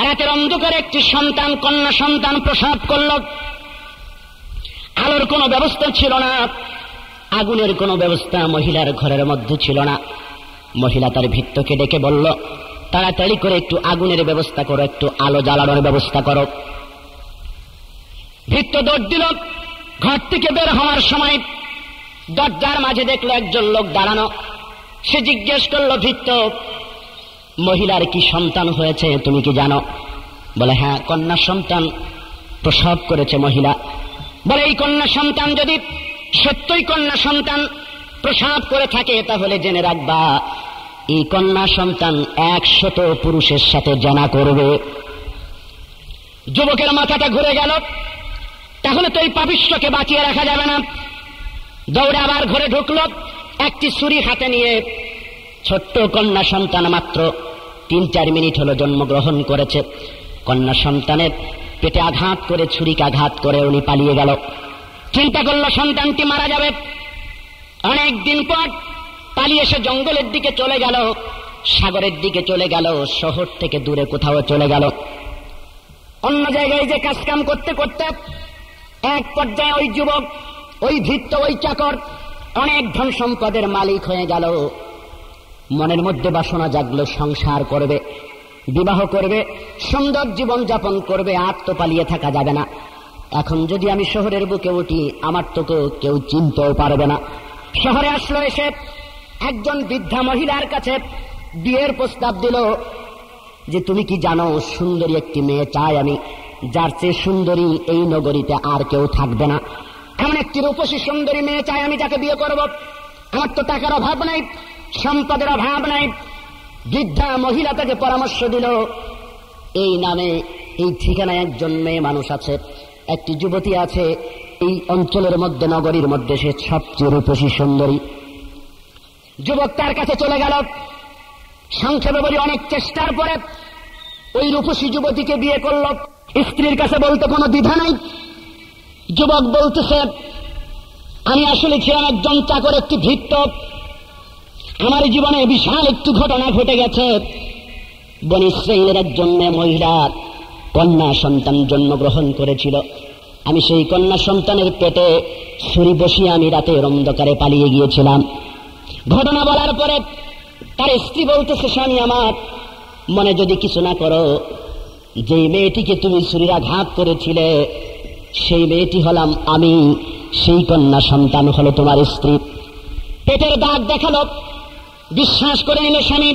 রাতের অন্ধকারে একটি সন্তান, কন্যা সন্তান প্রসব করল। আলোর কোনো ব্যবস্থা ছিল না, আগুনের কোনো ব্যবস্থা মহিলার ঘরের মধ্যে ছিল না। মহিলা তার ভৃত্যকে ডেকে বলল, তাড়াতাড়ি করে একটু আগুনের ব্যবস্থা করো, একটু আলো জ্বালানোর ব্যবস্থা করো। ভৃত্য দৌড় দিল। ঘর থেকে বের হওয়ার সময় দরজার মাঝে দেখলো একজন লোক দাঁড়ানো। সে জিজ্ঞেস করলো, ভৃত্য, মহিলার কি সন্তান হয়েছে তুমি কি জানো? বলে, হ্যাঁ, কন্যা সন্তান প্রসব করেছে মহিলা। বলে, এই কন্যা সন্তান যদি সত্যই কন্যা সন্তান প্রসব করে থাকে তাহলে জেনে রাখবা এই কন্যা সন্তান 100 পুরুষের সাথে জেনা করবে। যুবকের মাথাটা ঘুরে গেল, তাহলে তো এই পাপিষ্ঠকে বাঁচিয়ে রাখা যাবে না। দৌড়ে আবার ঘরে ঢুকলো, একটি ছুরি হাতে নিয়ে। ছোট্ট কন্যা সন্তান মাত্র 3-4 মিনিট হলো জন্মগ্রহণ করেছে। কন্যা সন্তানের পেটে আঘাত করে, ছুরিকে আঘাত করে উনি পালিয়ে গেল। চিন্তা করলো সন্তানটি মারা যাবে। অনেক দিন পর পালিয়ে সে জঙ্গলের দিকে চলে গেল, সাগরের দিকে চলে গেল, শহর থেকে দূরে কোথাও চলে গেল। অন্য জায়গায় যে কাজকাম করতে করতে এক পর্যায়ে ওই যুবক, ওই ভৃত্য, ওই চাকর অনেক ধন সম্পদের মালিক হয়ে গেল। মনের মধ্যে বাসনা জাগলো, সংসার করবে, বিবাহ করবে, সুন্দর জীবন যাপন করবে, আর তো পালিয়ে থাকা যাবে না। এখন যদি আমি শহরের বুকে উঠি, আমার তো কেউ চিনতেও পারবে না। শহরে আসলো, এসে একজন বৃদ্ধা মহিলার কাছে বিয়ের প্রস্তাব দিল যে তুমি কি জানো, সুন্দরী একটি মেয়ে চাই আমি, যার চেয়ে সুন্দরী এই নগরীতে আর কেউ থাকবে না। এমন একটি রূপসী সুন্দরী মেয়ে চাই আমি, যাকে বিয়ে করব। আমার তো টাকার অভাব নাই, সম্পদের অভাব নাই। বৃদ্ধা মহিলা তাকে পরামর্শ দিল, এই নামে এই ঠিকানায় একজন মেয়ে মানুষ আছে, একটি যুবতী আছে এই অঞ্চলের মধ্যে, নগরীর মধ্যে সে সবচেয়ে রূপসী সুন্দরী। যুবক তার কাছে চলে গেল। সংক্ষেপে বলি, অনেক চেষ্টার পরে ওই রূপসী যুবতীকে বিয়ে করল। স্ত্রীর কাছে বলতে কোনো দ্বিধা নাই। যুবক বলতেছে, আমি আসলে ছিলাম একজন চাকর, একটি ভৃত্য। আমার জীবনে বিশাল একটি ঘটনা ঘটে গেছে। বনী ইসরাঈলের একজন মহিলা কন্যা সন্তান জন্মগ্রহণ করেছিল। আমি সেই কন্যা সন্তানের পেটে ছুরি বসিয়ে আমি রাতের অন্ধকারে পালিয়ে গিয়েছিলাম। ঘটনা বলার পরে তার স্ত্রী বলতেছে, স্বামী আমার, মনে যদি কিছু না করো, যে মেয়েটিকে তুমি ছুরির আঘাত করেছিলে সেই মেয়েটি হলাম আমি, সেই কন্যা সন্তান হলো তোমার স্ত্রী। পেটের দাগ দেখালো, বিশ্বাস করে নিল স্বামী।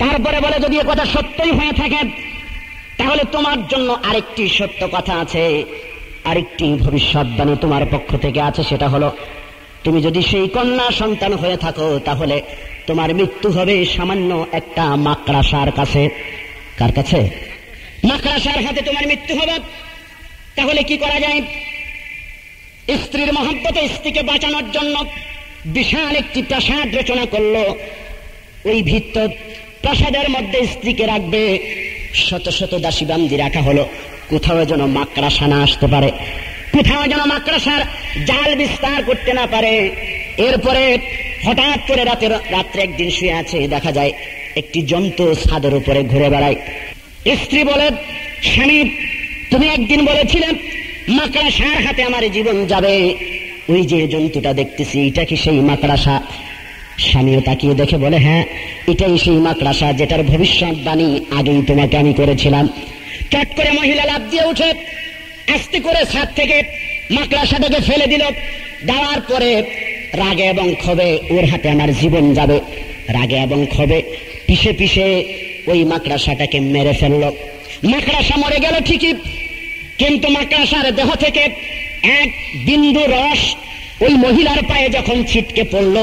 তারপরে বলে, যদি এ কথা সত্যই হয়ে থাকে তাহলে তোমার জন্য আরেকটি সত্য কথা আছে, আরেকটি ভবিষ্যৎবাণী তোমার পক্ষ থেকে আছে। সেটা হলো, তুমি যদি সেই কন্যা সন্তান হয়ে থাকো তাহলে তোমার মৃত্যু হবে সামান্য একটা মাকড়াসার কাছে। কার কাছে? মাকড়াসার হাতে তোমার মৃত্যু হবে। তাহলে কি করা যায়? স্ত্রীর মহব্বতে স্ত্রীকে বাঁচানোর জন্য বিশাল একটি প্রাসাদ রচনা করলো। ওই ভিত্ত প্রাসাদের মধ্যে স্ত্রীকে রাখবে, শত শত দাসী বান্দি রাখা হলো, কোথাও যেন মাকড়াসা না আসতে পারে, কোথাও যেন মাকড়াসার জাল বিস্তার করতে না পারে। এরপরে হঠাৎ করে রাত্রে একদিন শুয়ে আছে, দেখা যায় একটি জন্তু ছাদের উপরে ঘুরে বেড়ায়। স্ত্রী বলে, স্বামী তুমি একদিন বলেছিলে মাকড়াসার হাতে আমার জীবন যাবে, ওই যে জন্তুটা দেখতেছি এটা কি সেই মাকড়াসা? স্বামীও তাকিয়ে দেখে বলে, হ্যাঁ এটাই সেই মাকড়াসা যেটার ভবিষ্যৎবাণী আগেই তোমাকে আমি করেছিলাম। চট করে মহিলা লাফ দিয়ে উঠে আস্তে করে ছাদ থেকে মাকড়াসাটাকে ফেলে দিল। দেওয়ার পরে রাগে এবং ক্ষোভে, ওর হাতে আমার জীবন যাবে, রাগে এবং ক্ষোভে পিছে পিছে ওই মাকড়াসাটাকে মেরে ফেলল। মাকড়াসা মরে গেল ঠিকই, কিন্তু মাকড়াসার দেহ থেকে এক বিন্দু রস ওই মহিলার পায়ে যখন ছিটকে পড়ল,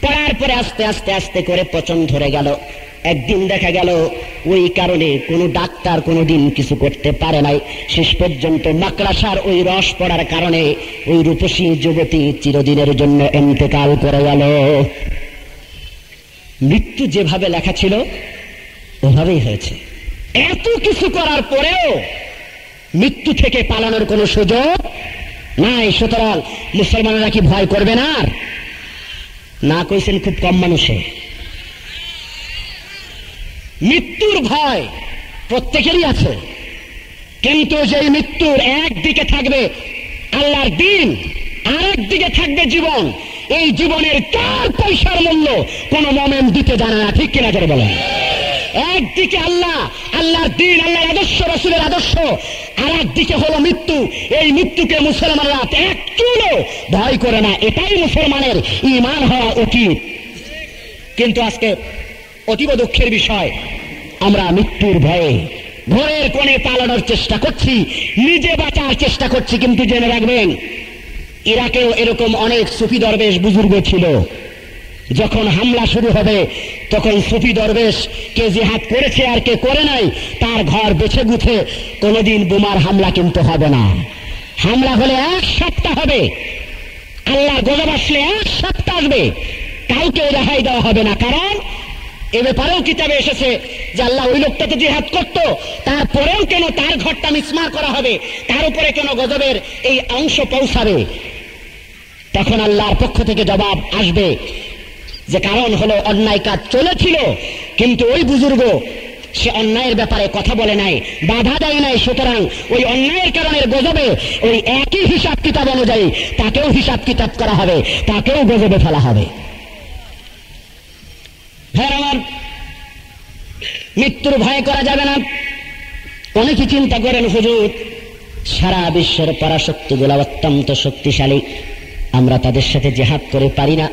পড়ার পরে আস্তে আস্তে আস্তে করে পচন ধরে গেল। একদিন দেখা গেল ওই কারণে কোনো ডাক্তার কোনোদিন কিছু করতে পারে নাই। শেষ পর্যন্ত মাকড়াসার ওই রস পড়ার কারণে ওই রূপসী যুবতী চিরদিনের জন্য ইন্তেকাল করে গেল। মৃত্যু যেভাবে লেখা ছিল ওভাবেই হয়েছে। এত কিছু করার পরেও মৃত্যু থেকে পালানোর কোনো সুযোগ নাই। সুতরাং মুসলমানরা কি ভয় করবে না? না কইছেন খুব কম মানুষে। মৃত্যুর ভয় প্রত্যেকেরই আছে, কিন্তু যেই মৃত্যুর একদিকে থাকবে আল্লাহর দিন, আরেক দিকে থাকবে জীবন, এই জীবনের 4 পয়সার মূল্য কোন মোমেন দিতে জানে না। ঠিক কিনা করে বলেন? একদিকে আল্লাহ, আল্লাহর দিন, আল্লাহর আদর্শ, রাসূলের আদর্শ, আর একদিকে হলো মৃত্যু। এই মৃত্যুকে মুসলমানরা এক চুলও ভয় করে না। এটাই মুসলমানের ঈমান হওয়া উচিত। কিন্তু আজকে অতীব দুঃখের বিষয়, আমরা মৃত্যুর ভয়ে ঘরের কোণে পালানোর চেষ্টা করছি, নিজে বাঁচার চেষ্টা করছি। কিন্তু জেনে রাখবেন, ইরাকেও এরকম অনেক সুফি দরবেশ বুজুর্গ ছিল। যখন হামলা শুরু হবে তখন সুফি দরবেশ কে জিহাদ করেছে আর কে করে নাই তার ঘর বেছে গুছে কোনোদিন বোমার হামলা কিন্তু হবে না। হামলা হলে 1 সপ্তাহ হবে, আল্লাহর গজব আসলে 1 সপ্তাহ আসবে, কাউকে রেহাই দেওয়া হবে না। কারণ এ ব্যাপারেও কিতাবে এসেছে যে আল্লাহ ওই লোকটা তো জিহাদ করতো, তারপরেও কেন তার ঘরটা মিসমার করা হবে, তার উপরে কেন গজবের এই অংশ পৌঁছাবে? তখন আল্লাহর পক্ষ থেকে জবাব আসবে যে কারণ হলো অন্যায় কাজ চলেছিল, কিন্তু ওই বুজুর্গ সে অন্যায়ের ব্যাপারে কথা বলে নাই, বাধা দেয় নাই। সুতরাং ওই অন্যায়ের কারণের গজবে ওই একই হিসাব কিতাব অনুযায়ী তাকেও হিসাব কিতাব করা হবে, তাকেও গজবে ফেলা হবে। হ্যাঁ, আমার মৃত্যুর ভয় করা যাবে না। অনেকে চিন্তা করেন হুজুর সারা বিশ্বের পরাশক্তিগুলো অত্যন্ত শক্তিশালী, আমরা তাদের সাথে জিহাদ করে পারি না,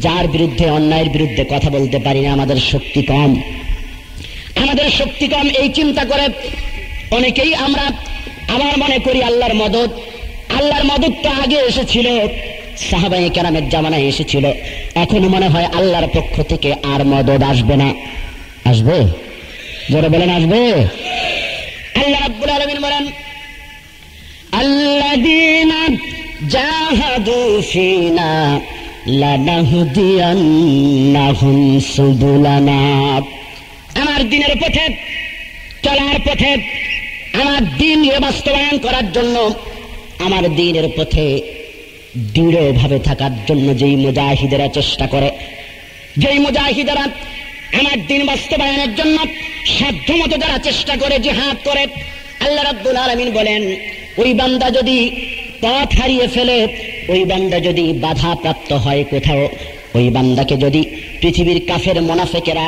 যার বিরুদ্ধে অন্যায়ের বিরুদ্ধে কথা বলতে পারি না, আমাদের শক্তি কম, আমাদের শক্তি কম। এই চিন্তা করে অনেকেই আমরা আবার মনে করি আল্লাহর মদদ, আল্লাহর মদদ তো আগে এসেছিল, সাহাবায়ে কেরামের জামানায় এসেছিল, এখন মনে হয় আল্লাহর পক্ষ থেকে আর মদদ আসবে না। আসবে? জোরে বলেন আসবে। আল্লাহ রাব্বুল আলামিন বলেন আল্লাযীনা জাহাদু ফিনা লানাহদিয়ান্নাহুম সুবুলানা। আমার দ্বীনের পথে চলার পথে, আমার দ্বীনকে বাস্তবায়ন করার জন্য, আমার দ্বীনের পথে দৃঢ়ভাবে থাকার জন্য যেই মুজাহিদেরা চেষ্টা করে, যেই মুজাহিদেরা আমার দ্বীন বাস্তবায়নের জন্য সাধ্যমতো যারা চেষ্টা করে, জিহাদ করে, আল্লাহ রাব্বুল আলামিন বলেন ওই বান্দা যদি পথ হারিয়ে ফেলে, ওই বান্দা যদি বাধা প্রাপ্ত হয় কোথাও, ওই বান্দাকে যদি পৃথিবীর কাফের মুনাফিকেরা,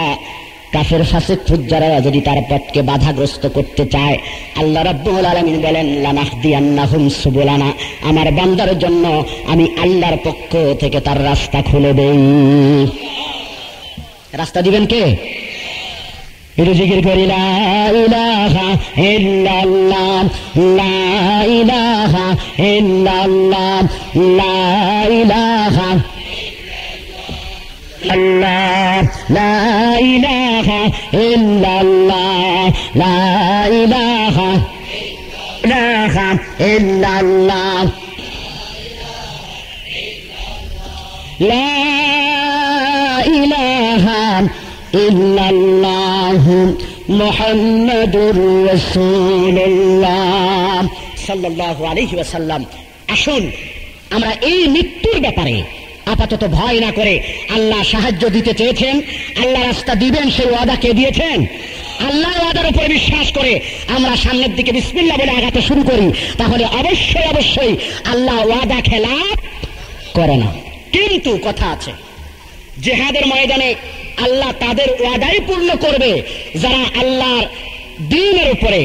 কাফের ফাসিক ফুজ্জারা যদি তার পথকে বাধাগ্রস্ত করতে চায়, আল্লাহ রাব্বুল আলামিন বলেন লানাহদিয়ান্নাহুম সুবুলানা, আমার বান্দার জন্য আমি আল্লাহর পক্ষ থেকে তার রাস্তা খুলে দেই। রাস্তা দিবেন কে? একটু জিকির করি লা ইলাহা ইল্লাল্লাহ, লা ইলাহা ইল্লাল্লাহ, লা ইলাহা আল্লাহ, লা ইলাহা ইল্লাল্লাহ, লা ইলাহা ইল্লাল্লাহ, লা ইলাহা ইল্লাল্লাহু মুহাম্মাদুর রাসূলুল্লাহ সাল্লাল্লাহু আলাইহি ওয়াসাল্লাম। আসুন আমরা এই মৃত্যুর ব্যাপারে আপাতত ভয় না করে, আল্লাহ সাহায্য দিতে চেয়েছেন, আল্লাহ রাস্তা দিবেন, সেই ওয়াদা কে দিয়েছেন? আল্লাহ ওয়াদার উপরে বিশ্বাস করে আমরা সামনের দিকে বিসমিল্লাহ বলে আগাতে শুরু করি, তাহলে অবশ্যই অবশ্যই আল্লাহ ওয়াদা খেলাফ করে না। কিন্তু কথা আছে, জিহাদের ময়দানে আল্লাহ তাদের ওয়াদাই পূর্ণ করবে যারা আল্লাহর দ্বীনের উপরে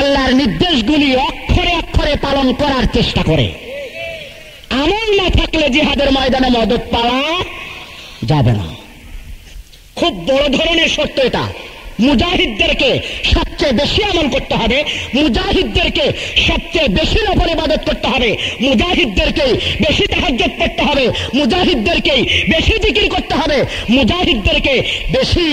আল্লাহর নির্দেশগুলি অক্ষরে অক্ষরে পালন করার চেষ্টা করে। আমল না থাকলে জিহাদের ময়দানে মদদ পাওয়া যাবে না। খুব বড় ধরনের শর্ত এটা। মুজাহিদদেরকে সবচেয়ে বেশি আমল করতে হবে, মুজাহিদদেরকে সবচেয়ে বেশি নফল ইবাদত করতে হবে, মুজাহিদদেরকে বেশি তাহাজ্জুদ পড়তে হবে, মুজাহিদদেরকে বেশি জিকির করতে হবে, মুজাহিদদেরকে বেশি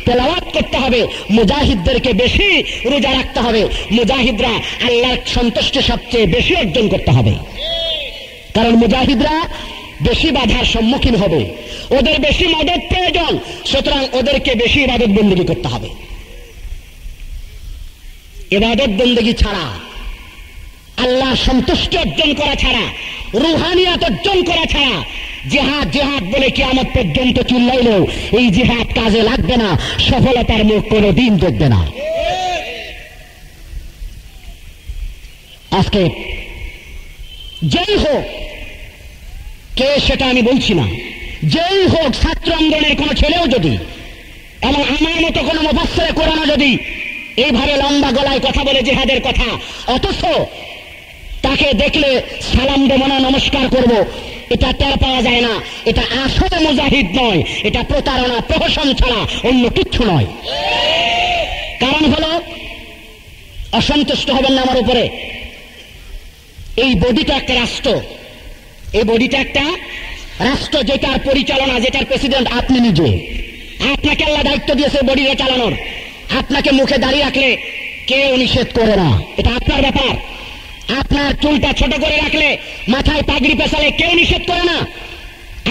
তেলাওয়াত করতে হবে, মুজাহিদদেরকে বেশি রোজা রাখতে হবে, মুজাহিদরা আল্লাহর সন্তুষ্টি সবচেয়ে বেশি অর্জন করতে হবে। কারণ মুজাহিদরা বেশি বাধার সম্মুখীন হবে, ওদের বেশি মদদ প্রয়োজন, সুতরাং ওদেরকে বেশি ইবাদত বন্দেগী করতে হবে। ইবাদত বন্দেগী ছাড়া, আল্লাহ সন্তুষ্টি অর্জন করা ছাড়া, রুহানিয়াত অর্জন করা ছাড়া জিহাদ জিহাদ বলে কিয়ামত পর্যন্ত চিল্লাইলেও এই জিহাদ কাজে লাগবে না, সফলতার মুখ কোনো দিন দেখবে না। আজকে যেই হোক কে সেটা আমি বলছি না, যেই হোক ছাত্র আন্দোলনের কোন ছেলেও যদি এবং আমার মতো কোন মুফাসসিরে কোরআন যদি এইভাবে লম্বা গলায় কথা বলে জিহাদের কথা, অথচ তাকে দেখলে সালাম দেব না, নমস্কার করব, এটা টের পাওয়া যায় না, এটা আসলে মুজাহিদ নয়, এটা প্রতারণা, প্রহসন ছাড়া অন্য কিচ্ছু নয়। কারণ হলো অসন্তুষ্ট হবেন না আমার উপরে, এই বডিটা একটা রাষ্ট্র, এই বডিটা একটা রাষ্ট্র যেটার পরিচালনা, যেটার প্রেসিডেন্ট আপনি নিজে। আপনাকে আল্লাহ দায়িত্ব দিয়েছে বডিটা চালানোর, আপনাকে মুখে দাঁড়িয়ে রাখলে কেউ নিষেধ করে না, এটা আপনার ব্যাপার। আপনার চুলটা ছোট করে রাখলে, মাথায় পাগড়ি পেঁচালে কেউ নিষেধ করে না।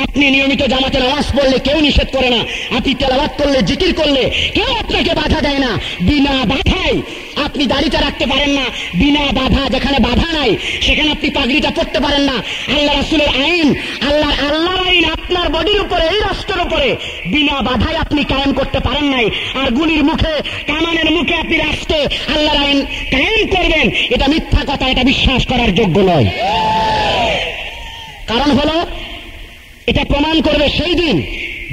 আপনি নিয়মিত জামাতে নামাজ পড়লে কেউ নিষেধ করে না। আপনি তেলাওয়াত করলে, জিকির করলে কেউ আপনাকে বাধা দেয় না। বিনা বাধায় আপনি দাড়িটা রাখতে পারেন না, বিনা বাধা, যেখানে বাধা নাই সেখানে আপনি পাগড়িটা পড়তে পারেন না। আল্লাহ রাসূলের আইন, আল্লাহর আইন আপনার বডির উপরে, এই রাষ্ট্রের উপরে বিনা বাধায় আপনি কায়েম করতে পারেন নাই। আর গুলির মুখে, কামানের মুখে আপনি রাষ্ট্রে আল্লাহর আইন কায়েম করবেন, এটা মিথ্যা কথা, এটা বিশ্বাস করার যোগ্য নয়। কারণ হলো এটা প্রমাণ করবে সেই দিন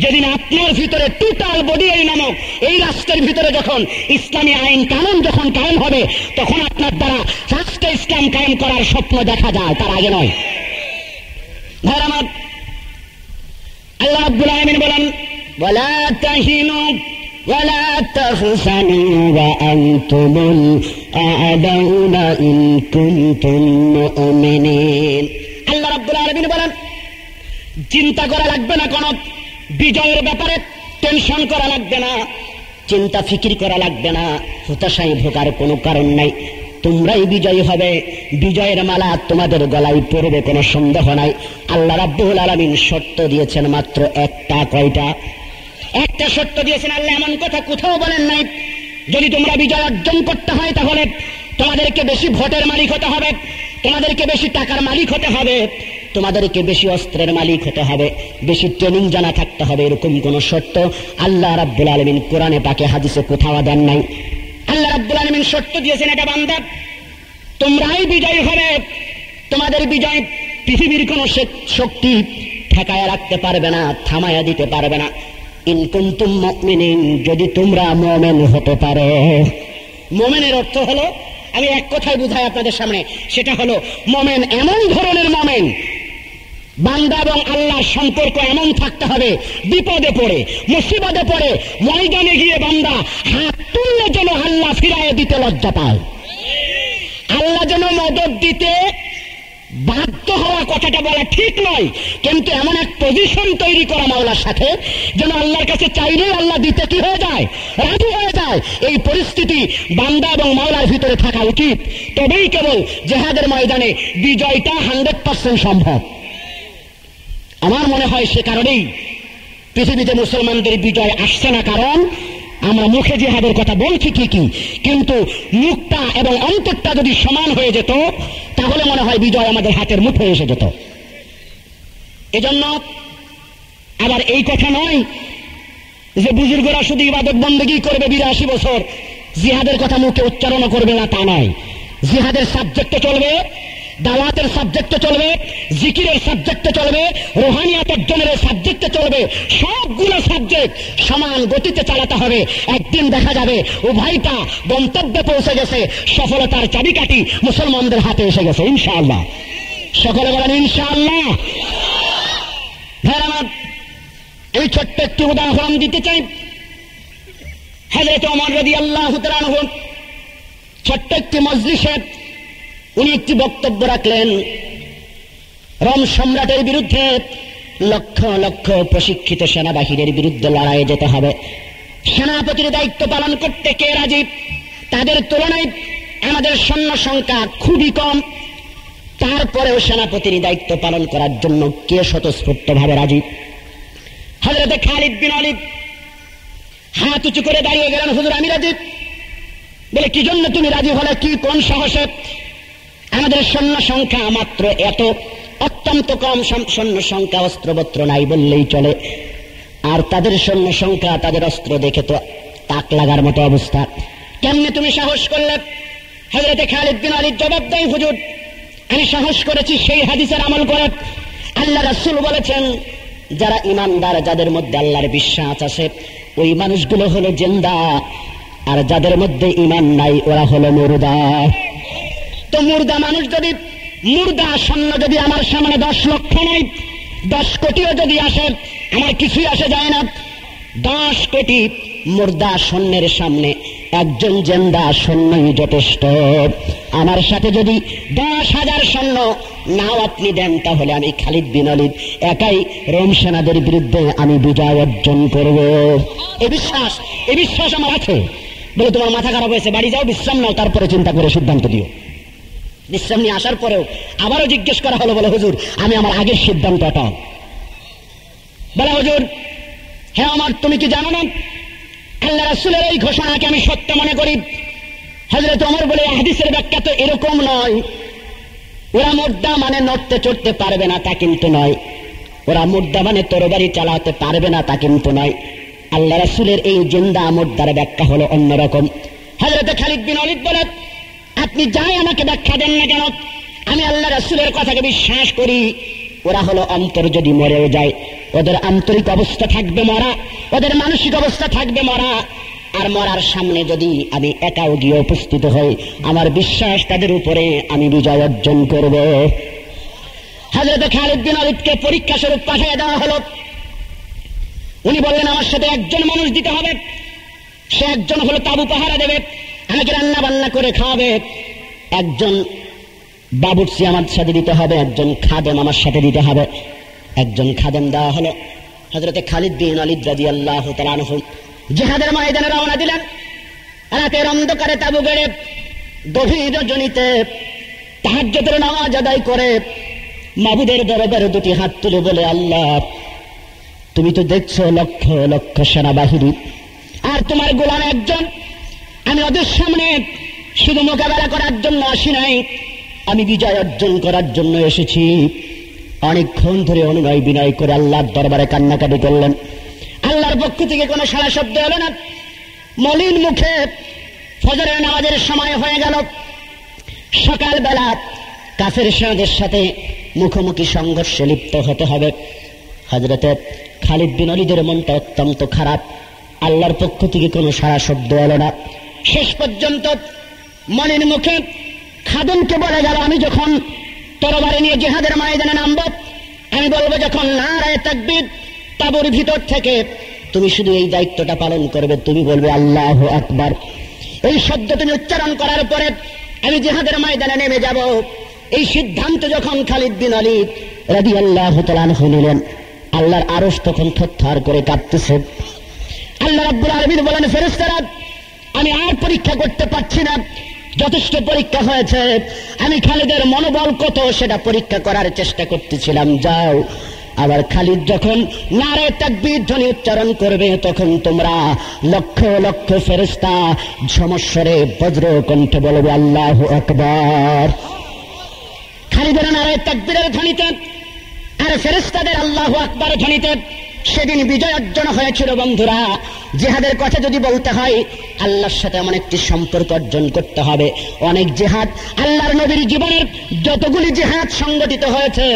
যেদিন আপনার ভিতরে টোটাল বডি এই নামক এই রাষ্ট্রের ভিতরে যখন ইসলামী আইন কানুন যখন কায়েম হবে, তখন আপনার দ্বারা রাষ্ট্র ইসলাম কায়েম করার স্বপ্ন দেখা যায়, তার আগে নয়। ভাইরা আমার, আল্লাহ রাব্বুল আলামিন বলেন, ওয়ালা তাহিনু ওয়ালা তাহজানু ওয়া আনতুমুল আ'লাউনা ইন কুনতুম মুমিনিন। আল্লাহ রাব্বুল আলামিন বলেন, চিন্তা করা লাগবে না, কোন বিজয়ের ব্যাপারে টেনশন করা লাগবে না, চিন্তা ফিকির করা লাগবে না, হতাশায় ভোগার কোনো কারণ নাই। তোমরাই বিজয়ী হবে, বিজয়ের মালা তোমাদের গলায় পড়বে, কোনো সন্দেহ নাই। আল্লাহ রাব্বুল আলামিন শর্ত দিয়েছেন মাত্র একটা। কয়টা? একটা শর্ত দিয়েছেন। আল্লাহ এমন কথা কোথাও বলেন নাই, যদি তোমরা বিজয় অর্জন করতে হয় তাহলে তোমাদেরকে বেশি ভোটের মালিক হতে হবে, তোমাদেরকে বেশি টাকার মালিক হতে হবে, তোমাদেরকে বেশি অস্ত্রের মালিক হতে হবে, বেশি ট্রেনিং জানা থাকতে হবে, এরকম কোন শর্ত আল্লাহ রাব্বুল আলামিন কোরআনে পাকে হাদিসে কোথাও দেন নাই। আল্লাহ রাব্বুল আলামিন শর্ত দিয়েছেন, এটা বান্দা তোমরাই বিজয়ী হবে, তোমাদের বিজয় পৃথিবীর কোন শক্তি ঠেকায়া রাখতে পারবে না, থামায়া দিতে পারবে না। ইন কুনতুম মুমিনিন, যদি তোমরা মুমিন হতে পারো। মুমিনের অর্থ হলো, আমি এক কথায় বুঝাই আপনাদের সামনে, সেটা হলো মুমিন এমন ধরনের মুমিন, বান্দা এবং আল্লাহর সম্পর্ক এমন থাকতে হবে, বিপদে পড়ে মুসিবতে পড়ে ময়দানে গিয়ে বান্দা হাত তুললে যেন আল্লাহ ফিরায়ে দিতে লজ্জা পায়, আল্লাহ যেন মদদ দিতে বাধ্য হওয়া, কথাটা বলা ঠিক নয়, কিন্তু এমন এক পজিশন তৈরি করা মাওলার সাথে যেন আল্লাহর কাছে চাইলেই আল্লাহ দিতে কি হয়ে যায়, রাজি হয়ে যায়। এই পরিস্থিতি বান্দা এবং মাওলার ভিতরে থাকা উচিত, তবেই কেবল জিহাদের ময়দানে বিজয়টা 100% সম্ভব। আমার মনে হয় সে কারণেই পৃথিবীতে মুসলমানদের বিজয় আসছে না, কারণ আমরা মুখে জিহাদের কথা বলছি ঠিকই, কিন্তু মুখটা এবং অন্তরটা যদি সমান হয়ে যেত তাহলে মনে হয় বিজয় আমাদের হাতের মুঠোয় এসে যেত। এজন্য আবার এই কথা নয় যে বুজুর্গরা শুধু ইবাদত বন্দেগী করবে 82 বছর, জিহাদের কথা মুখে উচ্চারণ করবে না, তা নয়। জিহাদের সাবজেক্টে চলবে, দাওয়াতের সাবজেক্টে চলবে, জিকিরের সাবজেক্টে চলবে, রুহানিয়াত অর্জনের সাবজেক্টে চলবে, সবগুলো সাবজেক্ট সমান গতিতে চালাতে হবে। একদিন দেখা যাবে উভয়টা গন্তব্যে পৌঁছে গেছে, সফলতার চাবিকাঠি মুসলমানদের হাতে এসে গেছে ইনশাআল্লাহ। সকলে বলেন ইনশাআল্লাহ। ভাইরা, এই ছোট্ট একটি উদাহরণ দিতে চাই। হযরত ওমর রাদিয়াল্লাহু তাআলা আনহু ছোট্ট একটি মজলিসে উনি একটি বক্তব্য রাখলেন, রোম সম্রাটের বিরুদ্ধে লক্ষ লক্ষ প্রশিক্ষিত সেনাবাহিনীর বিরুদ্ধে লড়াইয়ে যেতে হবে, সেনাপতির দায়িত্ব পালন করতে কে রাজি? তাদের তুলনায় আমাদের সৈন্য সংখ্যা খুবই কম, তারপরেও সেনাপতির দায়িত্ব পালন করার জন্য কে স্বতঃস্ফূর্তভাবে রাজি? হযরত খালিদ বিন ওয়ালিদ হাত উঁচু করে দাঁড়িয়ে গেলেন, হুজুর আমি রাজি। বলে কি জন্য তুমি রাজি হলে, কি কোন সাহসে? আমাদের সৈন্য সংখ্যা মাত্র এত, অত্যন্ত কম সৈন্য সংখ্যা, অস্ত্রবস্ত্র নাই বললেই চলে, আর তাদের সৈন্য সংখ্যা, তাদের অস্ত্র দেখে তো তাক লাগার মতো অবস্থা, কেমনে তুমি সাহস করলে? হযরত খালিদ বিন ওয়ালিদ জবাব দেয়, হুজুর আমি সাহস করেছি সেই হাদিসের আমল করে। আল্লাহ রাসূল বলেছেন, যারা ঈমানদার, যাদের মধ্যে আল্লাহর বিশ্বাস আছে, ওই মানুষগুলো হলো জিন্দা, আর যাদের মধ্যে ঈমান নাই ওরা হলো মুর্দা। তো মুর্দা মানুষ যদি, মুর্দা সৈন্য যদি আমার সামনে 10 লক্ষ নাই, 10 কোটিও যদি আসে আমার কিছুই আসে যায় না। 10 কোটি মুর্দা সৈন্যের সামনে একজন জিন্দা সৈন্যই যথেষ্ট। আমার সাথে যদি 10,000 সৈন্য নাও আপনি দেন, তাহলে আমি খালিদ বিন ওয়ালিদ একাই রোম সেনাদের বিরুদ্ধে আমি বিজয় অর্জন করব। এই বিশ্বাস আমার আছে। বলে তোমার মাথা খারাপ হয়েছে, বাড়ি যাও, বিশ্রাম নাও, তারপরে চিন্তা করে সিদ্ধান্ত দিও। বিশ্রাম নিয়ে আসার পরেও আবারও জিজ্ঞেস করা হলো, বলে হুজুর আমি আমার আগের সিদ্ধান্তটা। বলে হুজুর হ্যাঁ আমার, তুমি কি জানো না আল্লাহ রাসূলের এই ঘোষণাকে আমি সত্য মনে করি। হযরত ওমর বলে, হাদিসের ব্যাখ্যা তো এরকম নয়, ওরা মুর্দা মানে নড়তে চড়তে পারবে না তা কিন্তু নয়, ওরা মুর্দা মানে তরবারি চালাতে পারবে না তা কিন্তু নয়। আল্লাহ রাসূলের এই জিন্দা মুর্দার ব্যাখ্যা হলো অন্যরকম। হযরত খালিদ বিন ওয়ালিদ বলে, আপনি যাই আমাকে ব্যাখ্যা দেন না কেন, আমি আল্লাহ রাসূলের কথাকে বিশ্বাস করি। ওরা হলো অন্তর যদি মরেও যায়, ওদের আন্তরিক অবস্থা থাকবে মরা, ওদের মানসিক অবস্থা থাকবে মরা। আর মরার সামনে যদি আমি একাও গিয়ে উপস্থিত হই, আমার বিশ্বাস তাদের উপরে আমি বিজয় অর্জন করব। হযরত খালিদ বিন ওয়ালিদকে পরীক্ষা স্বরূপ পাঠিয়ে দেওয়া হলো। উনি বললেন, আমার সাথে একজন মানুষ দিতে হবে। সে একজন হলো তাবু পাহারা দেবে, আমাকে রান্না বান্না করে খাওয়াবে। একজন বাবুর্চি আমার সাথে দিতে হবে, একজন খাদেম আমার সাথে দিতে হবে। একজন খাদেম দেওয়া হলো। হযরত খালিদ বিন ওয়ালিদ রাদিয়াল্লাহু তাআলা আনহু জিহাদের ময়দানে রওনা দিলেন। রাতের অন্ধকারে তাবু গেড়ে গভীর রজনীতে তাহাজ্জুদের নামাজ আদায় করে মাবুদের দরবারে দুটি হাত তুলে বলে, আল্লাহ, তুমি তো দেখছো লক্ষ লক্ষ সেনাবাহিনী, আর তোমার গোলাম একজন। আমি ওদের সামনে শুধু মোকাবেলা করার জন্য আসি নাই, আমি বিজয় অর্জন করার জন্য এসেছি। অনেকক্ষণ ধরে অনুনয় বিনয় করে আল্লাহর দরবারে কান্নাকাটি করলেন। আল্লাহর পক্ষ থেকে কোনো সাড়া শব্দ এলো না। মলিন মুখে ফজরের নামাজের সময় হয়ে গেল। সকালবেলা কাফের সেনাদের সাথে মুখোমুখি সংঘর্ষে লিপ্ত হতে হবে। হযরতে খালিদ বিন ওয়ালিদের মনটা অত্যন্ত খারাপ। আল্লাহর পক্ষ থেকে কোনো সাড়া শব্দ এলো না। শেষ পর্যন্ত মলিন মুখে খাদেমকে বলে গেল, আমি যখন তরবারি নিয়ে জিহাদের ময়দানে নামব, আমি বলবো যখন নারায়ে তাকবীর, তাবুর ভিতর থেকে তুমি শুধু এই দায়িত্বটা পালন করবে, তুমি বলবে আল্লাহু আকবার। এই শব্দ তুমি উচ্চারণ করার পরে আমি জিহাদের ময়দানে নেমে যাব। এই সিদ্ধান্ত যখন খালিদ বিন ওয়ালিদ রাদিয়াল্লাহু তাআলা আনহু নিলেন, আল্লাহর আরশ তখন থরথর করে কাঁপতেছে। আল্লাহ রাব্বুল আলামিন বলেন, ফেরেশতারা, আমি আর পরীক্ষা করতে পারছি না, যথেষ্ট পরীক্ষা হয়েছে। আমি খালিদের মনোবল কত সেটা পরীক্ষা করার চেষ্টা করতেছিলাম। যাও। আবার খালিদ যখন নারে তাকবীর ধ্বনি উচ্চারণ করবে, তখন তোমরা লক্ষ লক্ষ ফেরেশতা সমস্বরে বজ্র কণ্ঠে বলবে আল্লাহু আকবার। খালিদের নারে তাকবীরের ধ্বনিতে আর ফেরেশতাদের আল্লাহু আকবার ধ্বনিতে সেদিন বিজয় অর্জন হয়েছিল। বন্ধুরা, জিহাদের কথা যদি বলতে হয়, আল্লাহর সাথে এমন একটি সম্পর্ক অর্জন করতে হবে। অনেক জিহাদ, আল্লাহর নবীর জীবনের যতগুলি জিহাদ সংগঠিত হয়েছে,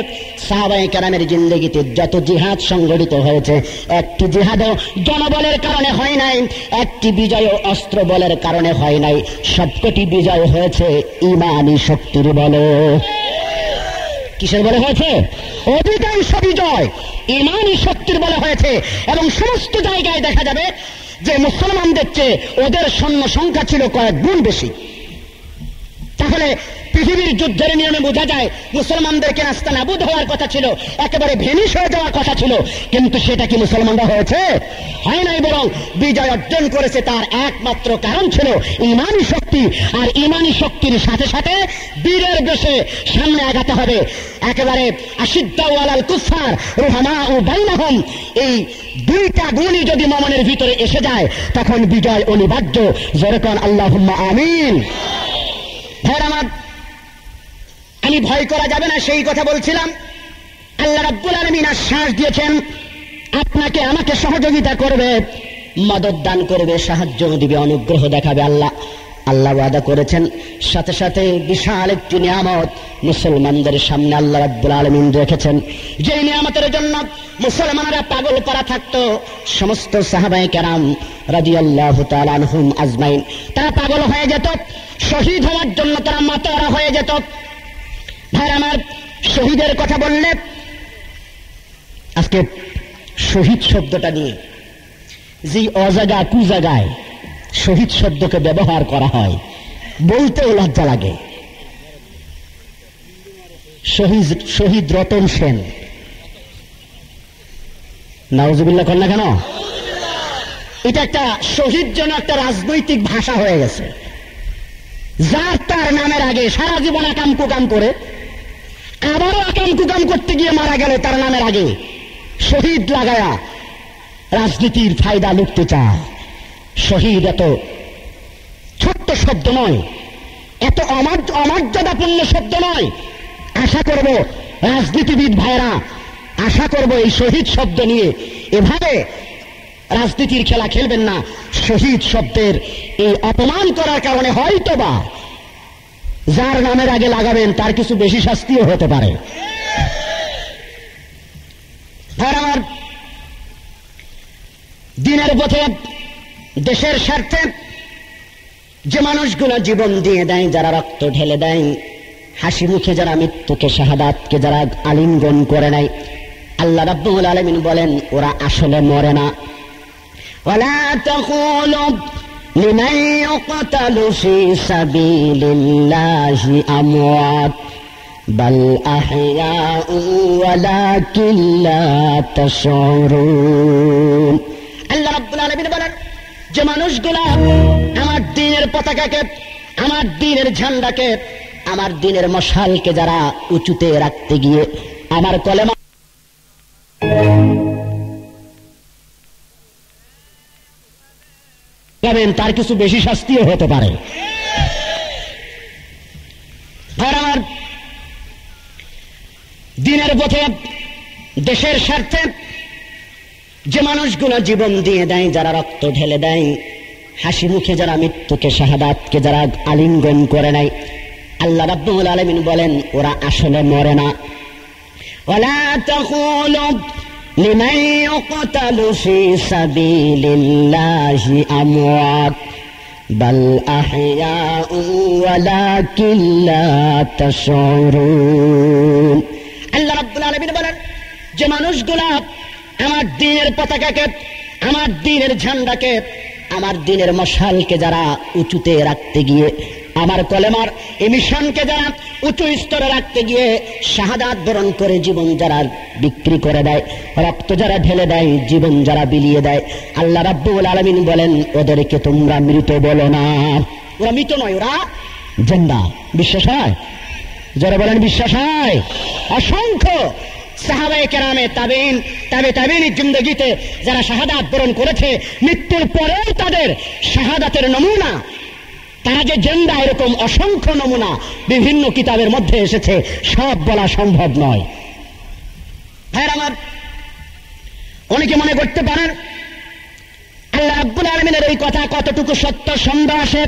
সাহাবায়ে কেরামের জিন্দেগিতে যত জিহাদ সংগঠিত হয়েছে, একটি জিহাদও জনবলের কারণে হয় নাই, একটি বিজয় অস্ত্র বলের কারণে হয় নাই। সবকটি বিজয় হয়েছে ঈমানী শক্তির বলে। কিসের বলে হয়েছে? অধিকাংশ বিজয় ঈমানী শক্তির বলে হয়েছে। এবং সমস্ত জায়গায় দেখা যাবে যে মুসলমানদের চেয়ে ওদের সৈন্য সংখ্যা ছিল কয়েক গুণ বেশি। তাহলে পৃথিবীর যুদ্ধের নিয়মে বোঝা যায় মুসলমানদেরকে নাস্তানাবুদ হওয়ার কথা ছিল, একেবারে ভেনিশ হয়ে যাওয়ার কথা ছিল। কিন্তু সেটা কি মুসলমানরা হয়েছে? হয় নাই, বরং বিজয় অর্জন করেছে। তার একমাত্র কারণ ছিল ঈমানী শক্তি। আর ঈমানী শক্তির সাথে সাথে বীরের বেশে সামনে আগাতে হবে। একেবারে আশিদ্দাউ আলাল কুফফার রুহামাউ বাইনাহুম, এই দুইটা গুণই যদি মুমিনের ভিতরে এসে যায়, তখন বিজয় অনিবার্য। যেরকম আল্লাহুম্মা আমিন। ভাইরা আমার, আমি ভয় করা যাবে না সেই কথা বলছিলাম। আল্লাহ রাব্বুল আলামিন আশ্বাস দিয়েছেন, আপনাকে আমাকে সহযোগিতা করবে, মদদ দান করবে, সাহায্য দিবে, অনুগ্রহ দেখাবে। আল্লাহ ওয়াদা করেছেন। সাথে সাথে বিশাল একটি নিয়ামত মুসলমানদের সামনে আল্লাহ রাব্বুল আলামিন রেখেছেন। যে নিয়ামতের জন্য মুসলমানরা পাগল করা থাকতো, সমস্ত সাহাবায়ে কেরাম রাদিয়াল্লাহু তাআলা আনহুম আজমাইন, তারা পাগল হয়ে যেত। শহীদ হওয়ার জন্য তারা মাতোয়ারা হয়ে যেত। ভাই আমার, শহীদের কথা বললে, আজকে শহীদ শব্দটা নিয়ে যে অজাগা কুজাগায় শহীদ শব্দকে ব্যবহার করা হয়, বলতেও লজ্জা লাগে। শহীদ রতন সেন, নাউজুবিল্লাহ কর না কেন? এটা একটা শহীদ যেন একটা রাজনৈতিক ভাষা হয়ে গেছে। যার তার নামের আগে সারা জীবন আকাম কুকাম করে, আবারও আকাম কুকাম করতে গিয়ে মারা গেল, তার নামের আগে শহীদ লাগায়া রাজনীতির ফায়দা লুটতে চায়। শহীদ এত ছোট্ট শব্দ নয়, এত অমর্যাদাপূর্ণ শব্দ নয়। আশা করব রাজনীতিবিদ ভাইরা, আশা করব এই শহীদ শব্দ নিয়ে এভাবে রাজনীতির খেলা খেলবেন না। শহীদ শব্দের এই অপমান করার কারণে হয়তোবা যার নামের আগে লাগাবেন তার কিছু বেশি শাস্তিও হতে পারে। ভাইরা আমার, দিনের পথে দেশের স্বার্থে যে মানুষগুলো জীবন দিয়ে দেয়, যারা রক্ত ঢেলে দেয়, হাসি মুখে যারা মৃত্যুকে শাহাদাতকে যারা আলিঙ্গন করে নেয়, আল্লাহ রাব্বুল আলামিন বলেন ওরা আসলে মরে না। ওয়ালা তাকুলু লিমান ইউকতালু ফি সাবিলিল্লাহি আমওয়াত বাল আহইয়াউ ওয়ালাকিন লা তাশউরুন। আল্লাহ রাব্বুল আলামিন বলেন যে মানুষগুলা আমার দ্বীনের পতাকাকে, আমার দ্বীনের ঝান্ডাকে, আমার দ্বীনের মশালকে যারা উঁচুতে রাখতে গিয়ে আমার কলেমা যাবেন, তার কিছু বেশি শাস্তিও হতে পারে। আর আমার দ্বীনের পথে দেশের স্বার্থে যে মানুষগুলো জীবন দিয়ে দেয়, যারা রক্ত ঢেলে দেয়, হাসি মুখে যারা মৃত্যুকে শাহাদাতকে যারা আলিঙ্গন করে নেয়, আল্লাহ রাব্বুল আলামিন বলেন ওরা আসলে মরে না। ওয়ালা তাকুলু লিমান ইউকতালু ফি সাবিলিল্লাহি আমওয়াত বাল আহইয়াউ ওয়ালাকিন লা তাশউরুন। আল্লাহ রাব্বুল আলামিন বলেন যে মানুষগুলা আমার দ্বীনের পতাকাকে, আমার দ্বীনের ঝান্ডাকে, আমার দ্বীনের মশালকে যারা উঁচুতে রাখতে গিয়ে, আমার কলেমার এই মিশনকে যারা উঁচু স্তরে রাখতে গিয়ে শাহাদাত বরণ করে জীবন যারা বিক্রি করে দেয়, রক্ত যারা ঢেলে দেয়, জীবন যারা বিলিয়ে দেয়, আল্লাহ রাব্বুল আলামিন বলেন ওদেরকে তোমরা মৃত বলো না। ওরা মৃত নয়, ওরা জিন্দা। বিশ্বাস হয়? যারা বলেন বিশ্বাস হয়? অসংখ্য সাহাবায়ে কেরামে, তাবেঈন, তাবেঈনের জিন্দেগিতে যারা শাহাদাত বরণ করেছে, মৃত্যুর পরেও তাদের শাহাদাতের নমুনা, তারা যে জিন্দা, এরকম অসংখ্য নমুনা বিভিন্ন কিতাবের মধ্যে এসেছে, সব বলা সম্ভব নয়। ভাইরা আমার, অনেকে মনে করতে পারেন আল্লাহ রাব্বুল আলামিনের এই কথা কতটুকু সত্য, সন্দেহ আসে।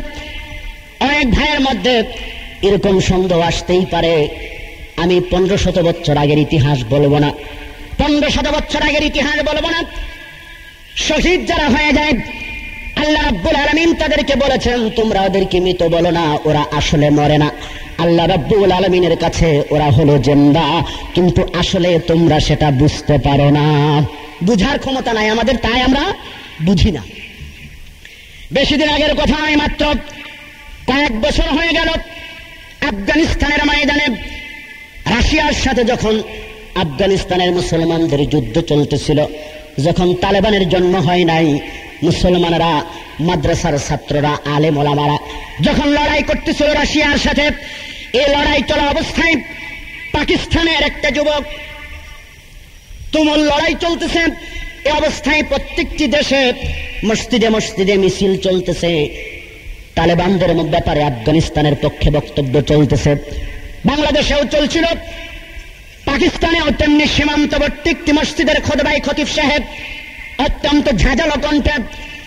অনেক ভাইয়ের মধ্যে এরকম সন্দেহ আসতেই পারে। আমি 1500 বছর আগের ইতিহাস বলবো না, 1500 বছর আগের ইতিহাস বলবো না। শহীদ যারা হয়ে যায়, আল্লাহ রাব্বুল আলামিন তাদেরকে বলেছেন তোমরা ওদেরকে মৃত বলো না, ওরা আসলে মরে না। আল্লাহ রাব্বুল আলামিনের কাছে ওরা হলো জিন্দা, কিন্তু আসলে তোমরা সেটা বুঝতে পারো না। বুঝার ক্ষমতা নাই আমাদের, তাই আমরা বুঝি না। বেশি দিন আগের কথা নয়, মাত্র কয়েক বছর হয়ে গেল আফগানিস্তানের ময়দানে রাশিয়ার সাথে যখন আফগানিস্তানের মুসলমানদের যুদ্ধ চলতেছিল, যখন তালেবানের জন্ম হয় নাই, মুসলমানরা, মাদ্রাসার ছাত্ররা, আলেম ওলামারা যখন লড়াই করতেছিল রাশিয়ার সাথে, এই লড়াই চলা অবস্থায় পাকিস্তানের একটা যুবক, তুমুল লড়াই চলতেছে, এই অবস্থায় প্রত্যেকটি দেশে মসজিদে মসজিদে মিছিল চলতেছে, তালেবানদের ব্যাপারে আফগানিস্তানের পক্ষে বক্তব্য চলতেছে। বাংলাদেশেও চলছিল, পাকিস্তানেও তেমনি সীমান্তবর্তী একটি মসজিদের খুতবায় খতিব সাহেব অত্যন্ত ঝাঁঝালো কণ্ঠে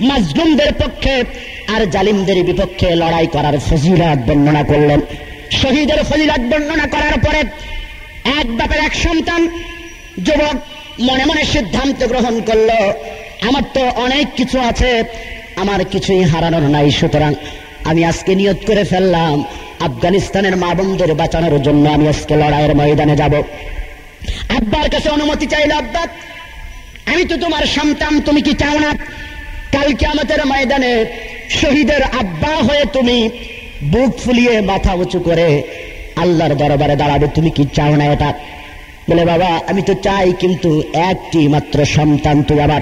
মাজলুমদের পক্ষে আর জালিমদের বিপক্ষে লড়াই করার ফজিলত বর্ণনা করলেন। শহীদের ফজিলত বর্ণনা করার পরে এক বাপের এক সন্তান যুবক মনে মনে সিদ্ধান্ত গ্রহণ করলো, আমার তো অনেক কিছু আছে, আমার কিছুই হারানোর নাই, সুতরাং আমি আজকে নিয়ত করে ফেললাম আফগানিস্তানের মা বোনদের বাঁচানোর জন্য আমি আজকে লড়াইয়ের ময়দানে যাব। আব্বার কাছে অনুমতি চাইল, আব্বা আমি তো তোমার সন্তান, তুমি কি চাও না কাল কিয়ামতের ময়দানে শহীদের আব্বা হয়ে তুমি বুক ফুলিয়ে মাথা উঁচু করে আল্লাহর দরবারে দাঁড়াবে, তুমি কি চাও না এটা? বলে বাবা আমি তো চাই, কিন্তু একটি মাত্র সন্তান, তুই আবার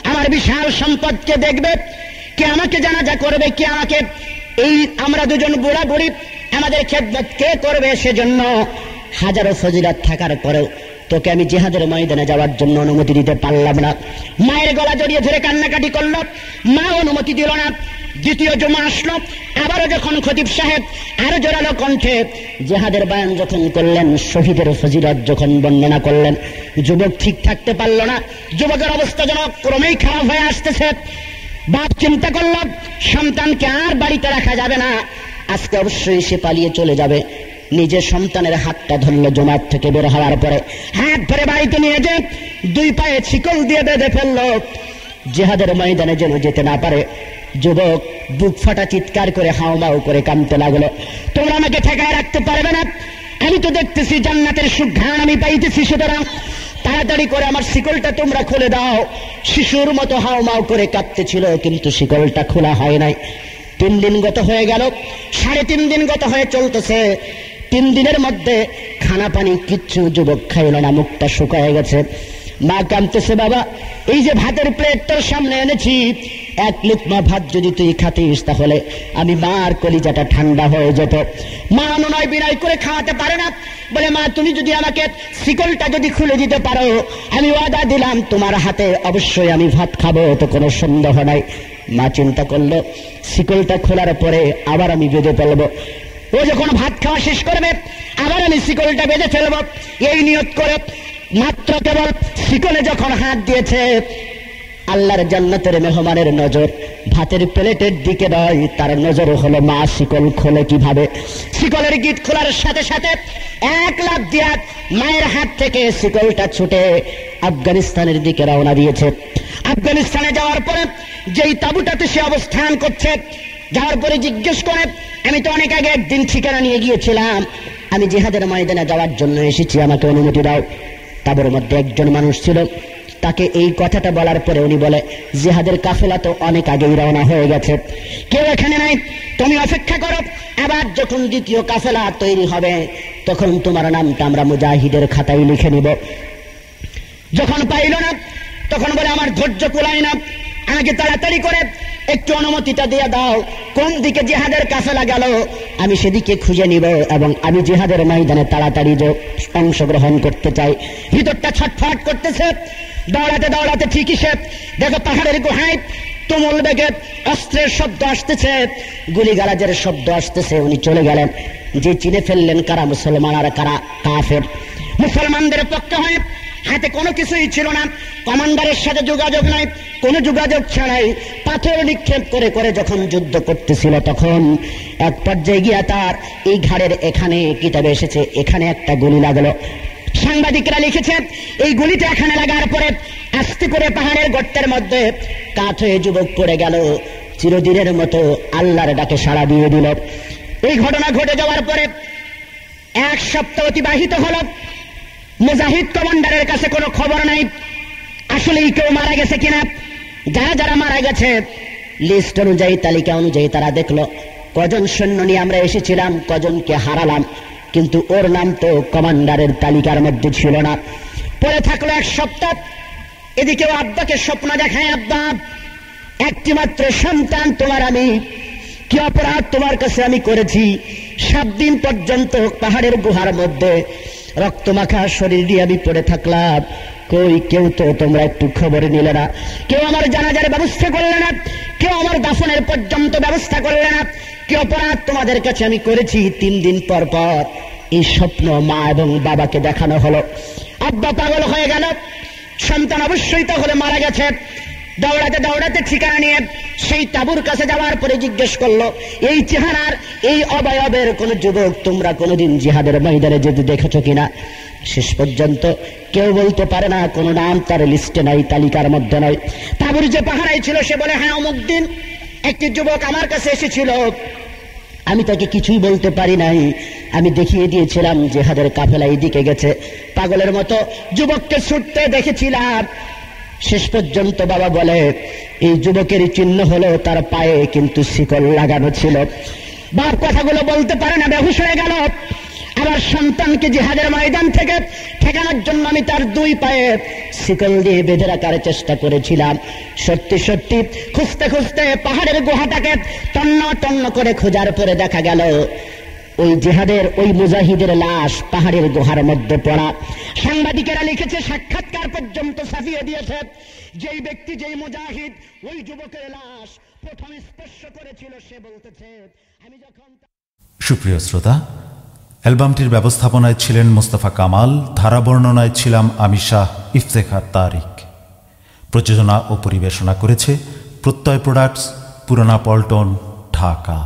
আমার বিশাল সম্পদকে দেখবে, কে আমাকে জানাজা করবে, কে আমাকে, এই আমরা দুজন বুড়া বুড়ি আমাদের খেদমত কে করবে? সেজন্য হাজারো ফজিলত থাকার পরেও তোকে আমি জিহাদের ময়দানে যাওয়ার জন্য অনুমতি দিতে পারলাম না। মায়ের গলা জড়িয়ে ধরে কান্নাকাটি করলো, মা অনুমতি দিল না। দ্বিতীয় জমা আসলো, আবারও যখন খতিব সাহেব আরো জোরালো কণ্ঠে জিহাদের বয়ান যখন করলেন, শহীদের ফজিলত যখন বর্ণনা করলেন, যুবক ঠিক থাকতে পারল না। যুবকের অবস্থা যেন ক্রমেই খারাপ হয়ে আসতেছে। বাপ চিন্তা করল সন্তানকে আর বাড়িতে রাখা যাবে না, আজকে অবশ্যই সে পালিয়ে চলে যাবে। নিজের সন্তানের হাতটা ধরল, জমাত থেকে বের হওয়ার পরে হাত ধরে বাড়িতে নিয়ে যে দুই পায়ে শিকল দিয়ে বেঁধে ফেললো। জিহাদের ময়দানে যেন যেতে না পারে। যুবক বুক ফাটা চিৎকার করে হাউমাউ করে কাঁদতে লাগলো, তোমরা আমাকে ঠেকায় রাখতে পারবে না, আমি তো দেখতেছি জান্নাতের সুঘ্রাণ আমি পাইতেছি, সুতরাং তাড়াতাড়ি করে আমার শিকলটা তোমরা খুলে দাও। শিশুর মতো হাউমাউ করে কাঁদতেছিল, কিন্তু শিকলটা খোলা হয় নাই। 3 দিন গত হয়ে গেল, 3.5 দিন গত হয়ে চলতেছে। 3 দিনের মধ্যে খানা পানি কিচ্ছু যুবক খাইল না, মুখটা শুকায় গেছে। মা কাঁদতেছে, বাবা এই যে ভাতের প্লেট তোর সামনে এনেছি, 1 লুকমা ভাত যদি তুই খাতিস তাহলে আমি মার কলিজাটা ঠান্ডা হয়ে যেত। মা অনুনয় বিনয় করে খাওয়াতে পারে না, বলে মা তুমি যদি আমাকে শিকলটা যদি খুলে দিতে পারো, আমি ওয়াদা দিলাম তোমার হাতে অবশ্যই আমি ভাত খাবো, তো কোনো সন্দেহ নাই। মা চিন্তা করলো শিকলটা খোলার পরে আবার আমি বেঁধে ফেলবো, ও যখন ভাত খাওয়া শেষ করবে আবার আমি শিকলটা বেঁধে ফেলবো, এই নিয়ত করে মাত্র কেবল শিকলে যখন হাত দিয়েছে, আল্লাহর জান্নাতের মেহমানের নজর ভাতের প্লেটের দিকে নয়, তার নজর হলো মা শিকল খোলে কিভাবে। শিকলের গিট খোলার সাথে সাথে 1 লাফ দিয়ে মায়ের হাত থেকে শিকলটা ছুটে আফগানিস্তানের দিকে রওনা দিয়েছে। আফগানিস্তানে যাওয়ার পরে যেই তাঁবুটাতে সে অবস্থান করছে, যাওয়ার পরে জিজ্ঞেস করে, আমি তো অনেক আগে একদিন ঠিকানা নিয়ে গিয়েছিলাম, আমি জিহাদের ময়দানে যাওয়ার জন্য এসেছি, আমাকে অনুমতি দাও। তাঁবুর মধ্যে একজন মানুষ ছিল, তাকে এই কথাটা বলার পরে উনি বলে, জিহাদের কাফেলা তো অনেক আগেই রওনা হয়ে গেছে, কেউ এখানে নাই, তুমি অপেক্ষা করো, আবার যখন দ্বিতীয় কাফেলা তৈরি হবে তখন তোমার নামটা আমরা মুজাহিদের খাতায় লিখে নিব। যখন পাইল না তখন বলে, আমার ধৈর্য কুলায় না, আমাকে তাড়াতাড়ি করে একটু অনুমতিটা দিয়ে দাও, কোন দিকে জিহাদের কাফেলা গেল আমি সেদিকে খুঁজে নিব, এবং আমি জিহাদের ময়দানে তাড়াতাড়ি অংশগ্রহণ করতে চাই। ভিতরটা ছটফট করতেছে, দৌড়াতে দৌড়াতে ঠিকই সে দেখো পাহাড়ের গুহায় তুমুল বেগে অস্ত্রের শব্দ আসতেছে, গুলিগালাজের শব্দ আসতেছে। উনি চলে গেলেন, যে চিনে ফেললেন কারা মুসলমান আর কারা কাফের। মুসলমানদের পক্ষে হয়ে হাতে কোনো কিছুই ছিল না, কমান্ডারের সাথে যোগাযোগ নাই, কোনো যোগাযোগ ছাড়াই পাথর নিক্ষেপ করে করে যখন যুদ্ধ করতেছিল, তখন এক পর্যায়ে গিয়া তার এই ঘাড়ের এখানে কিতাবে এসেছে, এখানে একটা গুলি লাগলো। সাংবাদিকরা লিখেছে, এই গুলিটা এখানে লাগার পরে আস্তে করে পাহাড়ের গর্তের মধ্যে কাঠ হয়ে যুবক পড়ে গেল, চিরদিনের মতো আল্লাহর ডাকে সাড়া দিয়ে দিল। এই ঘটনা ঘটে যাওয়ার পরে 1 সপ্তাহ অতিবাহিত হল, মুজাহিদ কমান্ডারের কাছে কোনো খবর নাই, আসলেই কেউ মারা গেছে কিনা। যারা যারা মারা গেছে লিস্ট অনুযায়ী, তালিকা অনুযায়ী তারা দেখলো কজন সৈন্য নিয়ে আমরা এসেছিলাম, কজনকে হারালাম, কিন্তু ওর নাম তো কমান্ডারের তালিকার মধ্যে ছিল না। পরে থাকলো 1 সপ্তাহ। এদিকে আব্বাকে স্বপ্ন দেখায়, আব্বা একটি মাত্র সন্তান তোমার, আমি কি অপরাধ তোমার কাছে আমি করেছি? 7 দিন পর্যন্ত পাহাড়ের গুহার মধ্যে রক্তমাখা শরীর দিয়ে আমি পড়ে থাকলাম, কই কেউ তো তোমরা একটু খবর নিলে না, কেউ আমার জানাজার ব্যবস্থা করলে না, কেউ আমার দাফনের পর্যন্ত ব্যবস্থা করলে না, কি অপরাধ তোমাদের কাছে আমি করেছি? 3 দিন পর পর এই স্বপ্ন মা এবং বাবাকে দেখানো হলো। আব্বা পাগল হয়ে গেল, সন্তান অবশ্যই তাহলে মারা গেছে। দৌড়াতে দৌড়াতে ঠিকানা নিয়ে সেই তাঁবুর কাছে যাওয়ার পরে জিজ্ঞেস করলো, এই চেহারার এই অবয়বের কোন যুবক তোমরা কোনোদিন জিহাদের ময়দানে যেতে দেখেছ কিনা? শেষ পর্যন্ত কেউ বলতে পারে না, কোন নাম তার লিস্টে নাই, তালিকার মধ্যে নয়। তাঁবুর যে পাহারাই ছিল সে বলে, হ্যাঁ অমুক দিন একটি যুবক আমার কাছে এসেছিল, আমি তাকে কিছুই বলতে পারি নাই, আমি দেখিয়ে দিয়েছিলাম জিহাদের কাফেলা এদিকে গেছে, পাগলের মতো যুবককে ছুটতে দেখেছিলাম। শেষ পর্যন্ত বাবা বলে, এই যুবকের চিহ্ন হলো তার পায়ে কিন্তু শিকল লাগানো ছিল। বাপ কথাগুলো বলতে পারে না, বেহুশ হয়ে গেল। আমার সন্তানকে জিহাদের ময়দান থেকে ঠেকানোর জন্য আমি তার 2 পায়ে শিকল দিয়ে বেঁধে রাখার চেষ্টা করেছিলাম। সত্যি সত্যি খুঁজতে খুঁজতে পাহাড়ের গুহাটাকে তন্ন তন্ন করে খোঁজার পরে দেখা গেল ওই জিহাদের ওই মুজাহিদের লাশ পাহাড়ের গুহার মধ্যে পড়া। সাংবাদিকেরা লিখেছে, সাক্ষাৎকার পর্যন্ত ছাপিয়ে দিয়েছে, যেই ব্যক্তি যেই মুজাহিদ ওই যুবকের লাশ প্রথম স্পর্শ করেছিল সে বলতেছে, আমি যখন। সুপ্রিয় শ্রোতা, অ্যালবামটির ব্যবস্থাপনায় ছিলেন মোস্তফা কামাল, ধারা বর্ণনায় ছিলাম আমি শাহ ইফতেখার তারিক, প্রযোজনা ও পরিবেশনা করেছে প্রত্যয় প্রোডাক্টস, পুরানা পল্টন, ঢাকা।